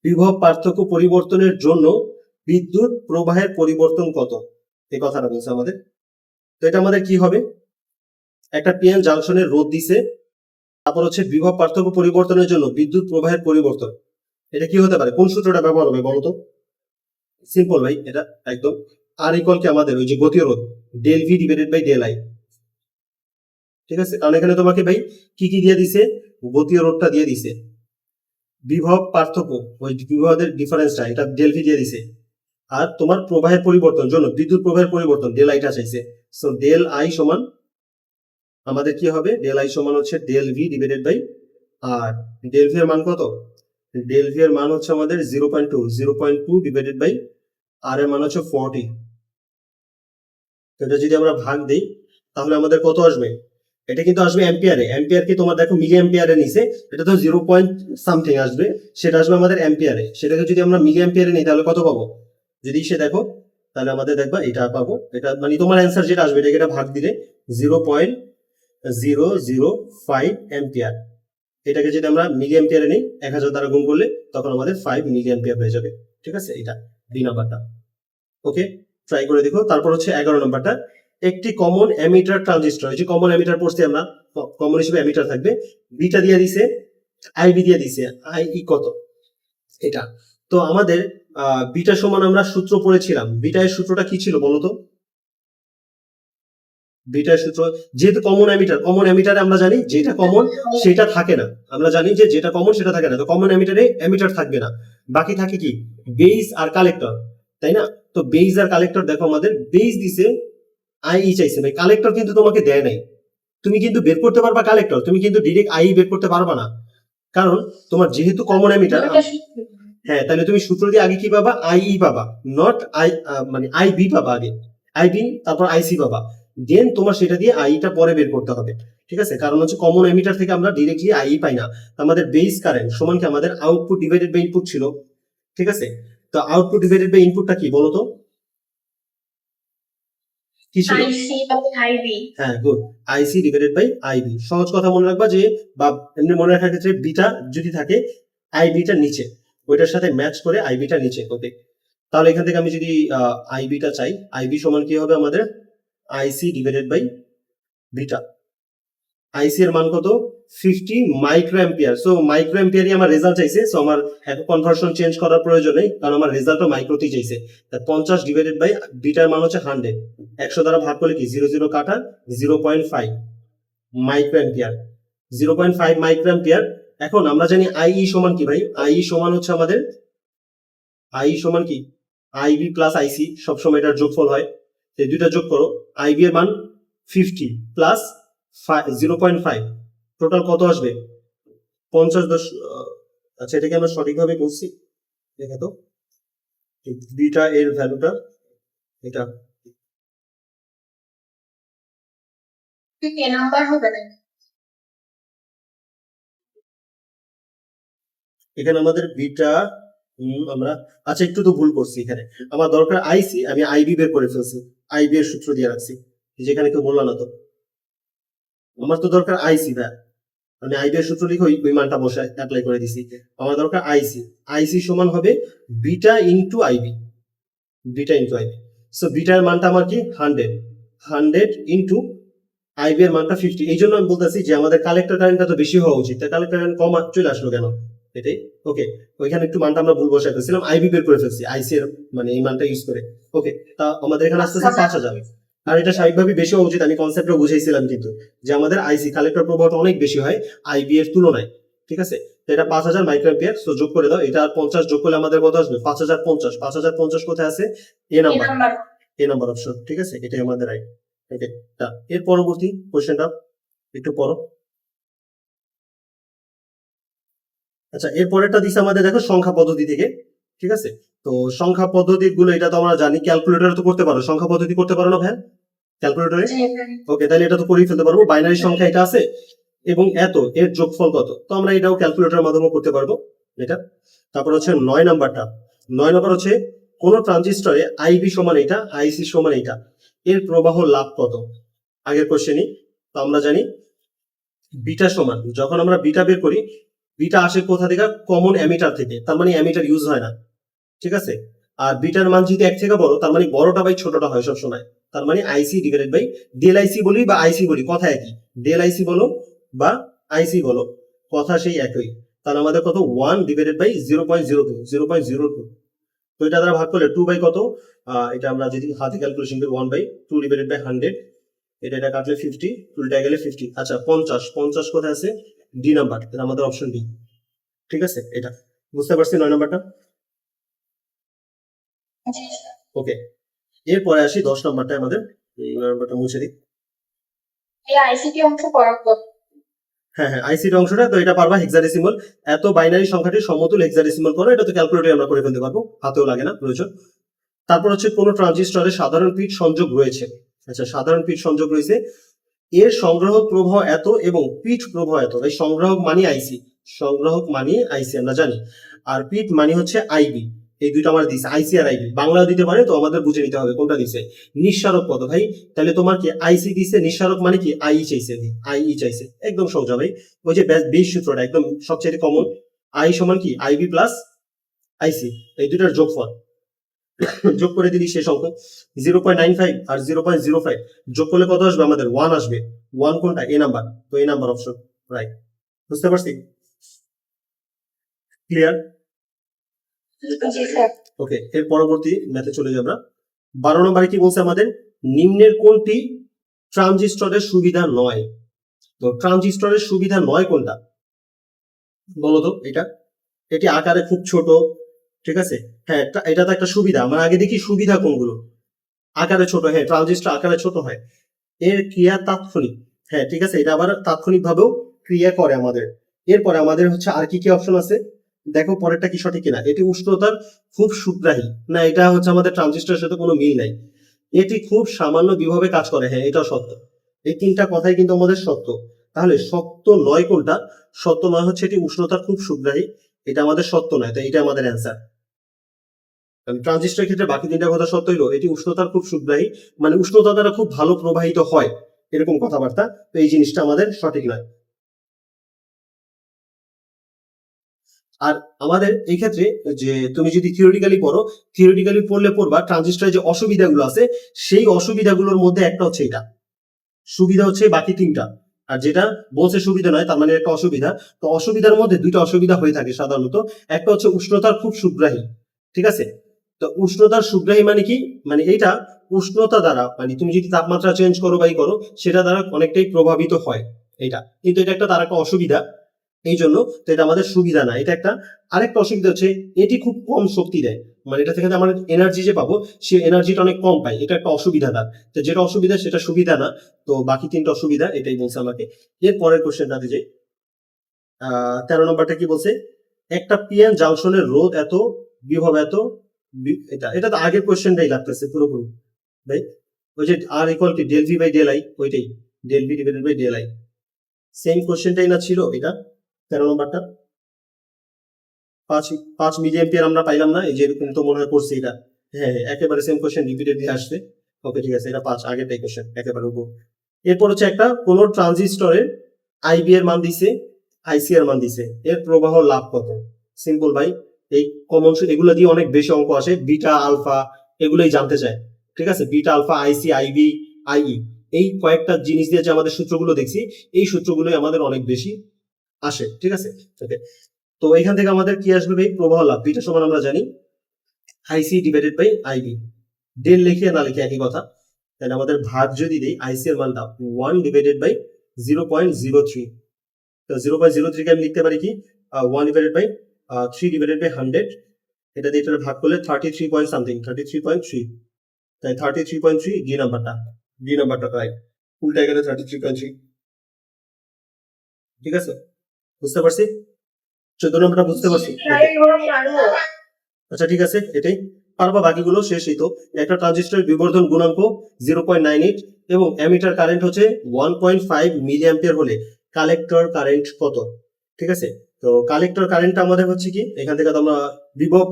বিভব পার্থক্য পরিবর্তনের জন্য বিদ্যুৎ প্রবাহের পরিবর্তন কত, এই কথাটা বলছে আমাদের। তো এটা আমাদের কি হবে, একটা পিএন জাংশনের রোধ দিছে, তারপর হচ্ছে বিভব পার্থক্য পরিবর্তনের জন্য বিদ্যুৎ প্রবাহের পরিবর্তন, এটা কি হতে পারে, কোন সূত্রটা ব্যবহার হবে বলতো? সিম্পল ভাই, এটা একদম আর ইকুয়াল কি আমাদের ওই যে গতীয় রোধ, del V divided by del I, ঠিক আছে? কারণ এখানে তোমাকে ভাই কি কি দিয়ে দিছে, গতীয় রোধটা দিয়ে দিছে, বিভব পার্থক্য ওই বিভবের ডিফারেন্সটা এটা ডেল ভি দিয়ে দিছে, আর তোমার প্রবাহের পরিবর্তন জন্য বিদ্যুৎ প্রবাহের পরিবর্তন ডেল আইটা চাইছে। সো ডেল আই সমান আমাদের কি হবে, ডেল আই সমান হচ্ছে del V divided by R, del V এর মান কত, ডেল ভি এর মান হচ্ছে আমাদের 0.2 ডিভাইডেড বাই আর এর মান হচ্ছে 40। তো এটা যদি আমরা ভাগ দেই তাহলে আমাদের কত আসবে, এটা কিন্তু আসবে অ্যাম্পিয়ারে, অ্যাম্পিয়ার কি তোমার দেখো মিলি অ্যাম্পিয়ারে নিছে, এটা তো 0 পয়েন্ট সামথিং আসবে, সেটা আসবে আমাদের অ্যাম্পিয়ারে। সেটাকে যদি আমরা মিলি অ্যাম্পিয়ারে নিই তাহলে কত পাবো, যদি সে দেখো তাহলে আমাদের দেখবা এটা পাবো, এটা মানে তোমার অ্যান্সার যেটা আসবে এটাকে এটা ভাগ দিলে 0.005 অ্যাম্পিয়ার। এটাকে যদি আমরা মিলি অ্যাম্পিয়ারে নিই 1000 দ্বারা গুণ করলে তখন আমাদের 5 মিলি অ্যাম্পিয়ার হয়ে যাবে, ঠিক আছে? এটা দুই নাম্বারটা, ওকে, ট্রাই করে দেখো। তারপর হচ্ছে 11 নাম্বারটা, একটি কমন এমিটার ট্রানজিস্টর, এই যে কমন এমিটার পড়ছি আমরা, কমন হিসেবে এমিটার থাকবে, বিটা দিয়ে দিছে, আইবি দিয়ে দিছে, আই কত এটা। তো আমাদের বিটা সমান আমরা সূত্র পড়েছিলাম, বিটা এর সূত্রটা কি ছিল বলতো? বিটার সূত্র, যেহেতু কমন এমিটার, কমন এমিটারে আমরা জানি যেটা কমন সেটা থাকে না, আমরা জানি যে যেটা কমন সেটা থাকে না, তো কমন এমিটারে এমিটার থাকবে না, বাকি থাকে কি বেজ আর কালেক্টর, তাই না? তো বেজ আর কালেক্টর দেখো, আমাদের বেজ দিছে, আই চাইছে ভাই, কালেক্টর কিন্তু তোমাকে দেয় নাই। তুমি কিন্তু বের করতে পারবা কালেক্টর, তুমি কিন্তু ডিরেক্ট আই বের করতে পারবা না, কারণ তোমার যেহেতু কমন এমিটার, হ্যাঁ, তাহলে তুমি সূত্র দিয়ে আগে কি পাবা, আই পাবা, নট আই, মানে আই বি পাবা আগে, আই বি তারপর আইসি পাবা, দেন তোমার সেটা দিয়ে আইটা পরে বের করতে হবে, ঠিক আছে? কারণ হচ্ছে কমন এমিটার থেকে আমরা ডিরেক্টলি আই পাই না। তো আমাদের বেস কারেন্ট সমান কি আমাদের আউটপুট ডিভাইডেড বাই ইনপুট ছিল, ঠিক আছে? তো আউটপুট ডিভাইডেড বাই ইনপুটটা কি বলতো, কি ছিল? হ্যাঁ, good, IC divided by IB. সহজ কথা মনে রাখবা যে, বা এমনি মনে রাখার ক্ষেত্রে বিটা যদি থাকে আইবিটা নিচে, ওইটার সাথে ম্যাচ করে আইবিটা নিচে, ওকে। তাহলে এখান থেকে আমি যদি আইবিটা চাই, আইবি সমান কি হবে আমাদের, আইসি ডিভাইডেড বাই বিটা। আইসি এর মান কত, 50 মাইক্রো অ্যাম্পিয়ার। সো মাইক্রো অ্যাম্পিয়ারই আমার রেজাল্ট চাইছে, সো আমার এত কনভার্সন চেঞ্জ করার প্রয়োজন নেই, কারণ আমার রেজাল্টও মাইক্রোতেই চাইছে। 50 ডিভাইডেড বাই বিটার মান হচ্ছে 100, 100 দ্বারা ভাগ করলে কি 00 কাটা 0.5 মাইক্রো অ্যাম্পিয়ার, 0.5 মাইক্রো অ্যাম্পিয়ার। এখন আমরা জানি আইই সমান কি ভাই, আইই সমান হচ্ছে আমাদের, আই সমান কি আইবি প্লাস আইসি, সবসময় এটার যোগফল হয়, এই দুইটা যোগ করো, আইবি এর মান 50 প্লাস 0.5, টোটাল কত আসবে 50 আচ্ছা, এটাকে আমরা সঠিকভাবে বলছি, দেখে তো বিটা এর ভ্যালুটা এটা নাম্বার হবে না, এখানে আমাদের বিটা, আমরা আচ্ছা একটু তো ভুল করছি এখানে, আমার দরকার আইসি, আমি আইবি বের করে ফেলছি, আইবি এর সূত্র দিয়ে রাখছি, যেখানে কেউ বললো না তো, আমার তো দরকার আইসি, ভাই আমি আইবি এর সূত্র লিখে ওই মানটা বসায় অ্যাপ্লাই করে দিছি, আমার দরকার আইসি, আইসি সমান হবে beta into IB, beta into IB. So বিটার মানটা আমার কি 100 ইনটু আইবি এর মানটা 50। এই জন্য আমি বলতেছি যে আমাদের কালেক্টর কারেন্টটা তো বেশি হওয়া উচিত, তাই কালেক্টর কারেন্ট কম চলে আসলো কেন, এটাই ওকে। ওইখানে একটু মানটা আমরা ভুল বসাই ফেলছিলাম, আইবি বের করে ফেলছি আইসি এর মানে এই মানটা ইউজ করে, ওকে। তা আমাদের এখানে আসতেছে 5000, আর এটা স্বাভাবিকভাবে বেশি হওয়া উচিত, আমি কনসেপ্টটা বুঝাইছিলাম কিন্তু, যে আমাদের আইসি কালেক্টর প্রভাবটা অনেক বেশি হয় আইবি এর তুলনায়, ঠিক আছে? তো এটা 5000 মাইক্রো অ্যাম্পিয়ার, সো যোগ করে দাও, এটা আর 50 যোগ করলে আমাদের কত আসবে, 5050। 5050 কোথায় আছে, এ নাম্বার, এ নাম্বার অপশন, ঠিক আছে, এটাই আমাদের রাইট। এর পরবর্তী কোশ্চেনটা একটু পড়ো। আচ্ছা, এর পরেরটা দিছে আমাদের দেখো সংখ্যা পদ্ধতি থেকে, ঠিক আছে। তো সংখ্যা পদ্ধতি গুলো এটা তো আমরা জানি, ক্যালকুলেটরে তো করতে পারো, সংখ্যা পদ্ধতি করতে পারো না ভাই ক্যালকুলেটরে? জি ভাই। ওকে, তাহলে এটা তো করেই ফেলতে পারবো। বাইনারি সংখ্যা এটা আছে এবং এত এর যোগফল কত, তো আমরা এটাও ক্যালকুলেটরের মাধ্যমে করতে পারবো এটা। তারপর হচ্ছে 9 নাম্বারটা। 9 নাম্বার হচ্ছে কোন ট্রানজিস্টরে আইবি সমান এটা, আইসি সমান এটা, এর প্রবাহ লাভ কত। আগের কোশ্চেনই তো আমরা জানি বিটা সমান, যখন আমরা বিটা বের করি, বিটা আসে কোথা থেকে? কমন অ্যামিটার থেকে, তার মানে অ্যামিটার ইউজ হয় না, ঠিক আছে। আর বিটার মান যদি 1 থেকে বড়, তার মানে বড়টা বাই ছোটটা হয় সবসময়, তার মানে আইসি ডিভাইডেড বাই ডেল আইসি বলি বা আইসি বলি, কথা একই। ডেল আইসি বলো বা আইসি বলো, কথা সেই একই। তাহলে আমাদের কত? 1 ডিভাইডেড বাই 0.02, 0.02। তো এটা দ্বারা ভাগ করলে 2 বাই কত, এটা আমরা যদি হাতে ক্যালকুলেশন করি 1 বাই 2 ডিভাইডেড বাই 100, এটা কাটলে 50, উল্টা গেলে 50। আচ্ছা, 50, 50 কোথায় আছে? ডি নাম্বার, এটা আমাদের অপশন ডি, ঠিক আছে। এটা বুঝতে পারছি 9 নাম্বারটা। জি স্যার। ওকে, এরপরে আসি 10 নাম্বারটা আমাদের। এই নাম্বারটা মুছে দিই। এই আইসিটি অংশ পড়া কত? হ্যাঁ হ্যাঁ, আইসিটি অংশটা তো এটা পারবা হেক্সাডেসিমাল। এত বাইনারি সংখ্যাটির সমতুল হেক্সাডেসিমাল করো, এটা তো ক্যালকুলেটরে আমরা করে ফেলতে পারবো, হাতেও লাগে না প্রয়োজন। তারপর হচ্ছে কোন ট্রানজিস্টরে সাধারণ পিট সংযোগ রয়েছে। আচ্ছা, সাধারণ পিট সংযোগ রয়েছে, এর সংগ্রাহক প্রবাহ এত এবং পিট প্রবাহ এত। এই সংগ্রাহক মানে আইসি, সংগ্রাহক মানে আইসি আমরা জানি, আর পিট মানে হচ্ছে আইবি। এই দুইটা আমার দিছে, আইসি আর আইবি। বাংলা দিতে পারে, তো আমাদের বুঝে নিতে হবে কোনটা দিছে। নিঃসারক কত ভাই? তাহলে তোমার কি আইসি দিছে, নিঃসারক মানে কি আই চাইছে, আই চাইছে, একদম সোজা ভাই। ওই যে বেস সূত্রটা একদম সবচেয়ে কমন, আই সমান কি আইবি প্লাস আইসি, এই দুইটার যোগফল। যোগ করে দিলি শেষ অঙ্ক 0.95 আর 0.05 যোগ করলে কত আসবে? আমাদের 1 আসবে। 1 কোনটা? এ নাম্বার, তো এ নাম্বার অপশন রাইট। বুঝতে পারছি? ক্লিয়ার? জি স্যার। ওকে, এর পরবর্তী ম্যাথে চলে যাই আমরা। 12 নম্বরে কি বলছে আমাদের? নিম্নের কোনটি ট্রানজিস্টরের সুবিধা নয়? তো ট্রানজিস্টরের সুবিধা নয় কোনটা বলো তো? এটি আকারে খুব ছোট, ঠিক আছে। হ্যাঁ, এটা তো একটা সুবিধা। আমরা আগে দেখি সুবিধা কোনগুলো। আকারে ছোট, হ্যাঁ, ট্রানজিস্টর আকারে ছোট হয়। এর ক্রিয়া তাৎক্ষণিক, হ্যাঁ ঠিক আছে, এটা আবার তাৎক্ষণিক ভাবেও ক্রিয়া করে আমাদের। এরপরে আমাদের হচ্ছে আর কি কি অপশন আছে, দেখো পরেরটা কি সঠিক কিনা। এটি উষ্ণতার খুব সুগ্রাহী, না এটা হচ্ছে আমাদের ট্রানজিস্টরের সাথে কোনো মিল নাই। এটি খুব সামান্য বিভবে কাজ করে, হ্যাঁ এটাও সত্য। এই তিনটা কথাই কিন্তু আমাদের সত্য। তাহলে সত্য নয় কোনটা? সত্য নয় হচ্ছে এটি উষ্ণতার খুব সুগ্রাহী, এটা আমাদের সত্য নয়, তো এটা আমাদের অ্যান্সার। ট্রানজিস্টরের ক্ষেত্রে বাকি তিনটা কথা সত্য হইলো, এটি উষ্ণতার খুব সুগ্রাহী, মানে উষ্ণতা দ্বারা খুব ভালো প্রবাহিত হয়, এরকম কথাবার্তা। তো এই জিনিসটা আমাদের সঠিক নয়। আর আমাদের এই ক্ষেত্রে যে তুমি যদি থিওরিটিক্যালি পড়ো, থিওরিটিক্যালি পড়লে পড়বা ট্রানজিস্টরের যে অসুবিধাগুলো আছে, সেই অসুবিধাগুলোর মধ্যে একটা হচ্ছে এটা, সুবিধা হচ্ছে বাকি তিনটা। আর যেটা বলছে সুবিধা নয়, তার মানে একটা অসুবিধা। তো অসুবিধার মধ্যে দুইটা অসুবিধা হয়ে থাকে সাধারণত। একটা হচ্ছে উষ্ণতার খুব সুগ্রাহী, ঠিক আছে। তো উষ্ণতার সুগ্রাহী মানে কি? মানে এইটা উষ্ণতা দ্বারা, মানে তুমি যদি তাপমাত্রা চেঞ্জ করো বা করো, সেটা দ্বারা অনেকটাই প্রভাবিত হয় এইটা, কিন্তু এটা একটা তার একটা অসুবিধা। এই জন্য তো এটা আমাদের সুবিধা না, এটা একটা। আরেকটা অসুবিধা হচ্ছে এটি খুব কম শক্তি দেয়, মানে এটা থেকে আমরা এনার্জি যে পাবো, সে এনার্জিটা অনেক কম পাই, এটা একটা অসুবিধা তার। তো যেটা অসুবিধা সেটা সুবিধা না। তো বাকি তিনটা অসুবিধা, এটাই বলছে আমাকে। এর পরের কোশ্চেনটাতে যাই। 13 নম্বরটা কি বলছে? একটা পিএন জাংশনের রোধ এত, বিভব এত, এটা এটা তো আগের কোশ্চেনটাই লাগতেছে পুরোপুরি ভাই। ওই যে R equal to del V by del I, ওইটাই del V divided by del I, same কোশ্চেনটাই না ছিল এটা 13 নম্বরটা। 5 মিলি এম্পিয়ার আমরা পাইলাম না, এই যে এরকম তো মনে হয় করছি এটা। হ্যাঁ হ্যাঁ, একেবারে সেম কোশ্চেন রিপিটেডলি আসবে। ওকে ঠিক আছে, এটা 5 আগেরটাই কোশ্চেন একেবারে উপর। এরপর হচ্ছে একটা কোন ট্রানজিস্টরের আইবি এর মান দিছে, আইসি এর মান দিছে, এর প্রবাহ লাভ কত। সিম্পল ভাই, এই কমন এগুলো দিয়ে অনেক বেশি অঙ্ক আসে, বিটা আলফা এগুলোই জানতে চায়, ঠিক আছে। বিটা আলফা, আইসি, আইবি, আইই, এই কয়েকটা জিনিস দিয়ে যে আমাদের সূত্রগুলো দেখছি, এই সূত্রগুলোই আমাদের অনেক বেশি আসে, ঠিক আছে। ওকে, তো এখান থেকে আমাদের কি আসবে ভাই? প্রবাহ লাভ, বিটা সমান আমরা জানি IC divided by IB. Del লিখে না লিখে একই কথা। তাহলে আমাদের ভাগ যদি দিই, আইসি এর মানটা 1 ডিভাইডেড বাই 0.03, তো 0.03 কে আমি লিখতে পারি কি 1 ডিভাইডেড বাই 3 ডিভাইডেড বাই 100, এটা দিয়ে এটা ভাগ করলে 33 পয়েন্ট সামথিং, 33.3। তাই 33.3 ডি নাম্বারটা রাইট, উল্টা গেলে 33.3। ঠিক আছে, বুঝতে পারছি? 14 নম্বরটা বুঝতে পারছি? আচ্ছা ঠিক আছে, এটাই পারবা, বাকিগুলো শেষই তো। একটা ট্রানজিস্টরের বিবর্ধন গুণাঙ্ক 0.98 এবং অ্যামিটার কারেন্ট হচ্ছে 1.5 মিলি অ্যাম্পিয়ার হলে কালেক্টর কারেন্ট কত? ঠিক আছে, তো কালেক্টর কারেন্টটা আমাদের হচ্ছে কি, এখান থেকে তো আমরা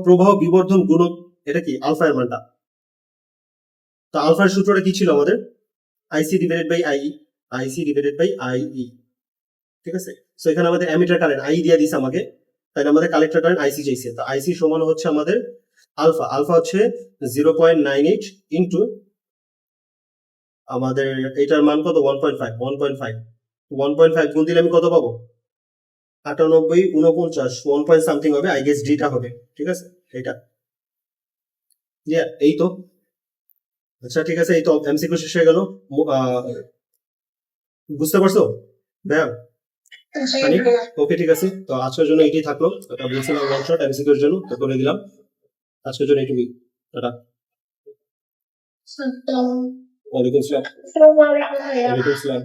প্রবাহ বিবর্ধন গুণক, এটা কি আলফা এর মানটা। তো আলফার সূত্রটা কি ছিল আমাদের? IC divided by I, IC divided by IE. ঠিক আছে, সো এখানে আমাদের অ্যামিটার কারেন্ট আই দিয়ে দিছে আমাকে, তাই আমাদের কালেক্টর কারেন্ট আইসি চাইছে। তো আইসি সমান হচ্ছে আমাদের আলফা, আলফা হচ্ছে 0.98 ইন্টু আমাদের এটার মান কত? 1.5 গুণ দিলে আমি কত পাবো? 98 49 1 পয়েন্ট সামথিং হবে, আই গেস ডিটা হবে। ঠিক আছে, এটা এই তো। আচ্ছা ঠিক আছে, এই তো এমসিকিউ শেষ হয়ে গেল। বুঝতে পারছো ভাইয়া? ওকে ঠিক আছে, তো আজকের জন্য এটাই থাকলো। এটা বলছিলাম ওয়ান শট এমসিকিউর জন্য, তো করে দিলাম। আজকের জন্য এইটুকুই, টাটা। ওয়ালাইকুম আসসালাম। ওয়ালাইকুম আসসালাম।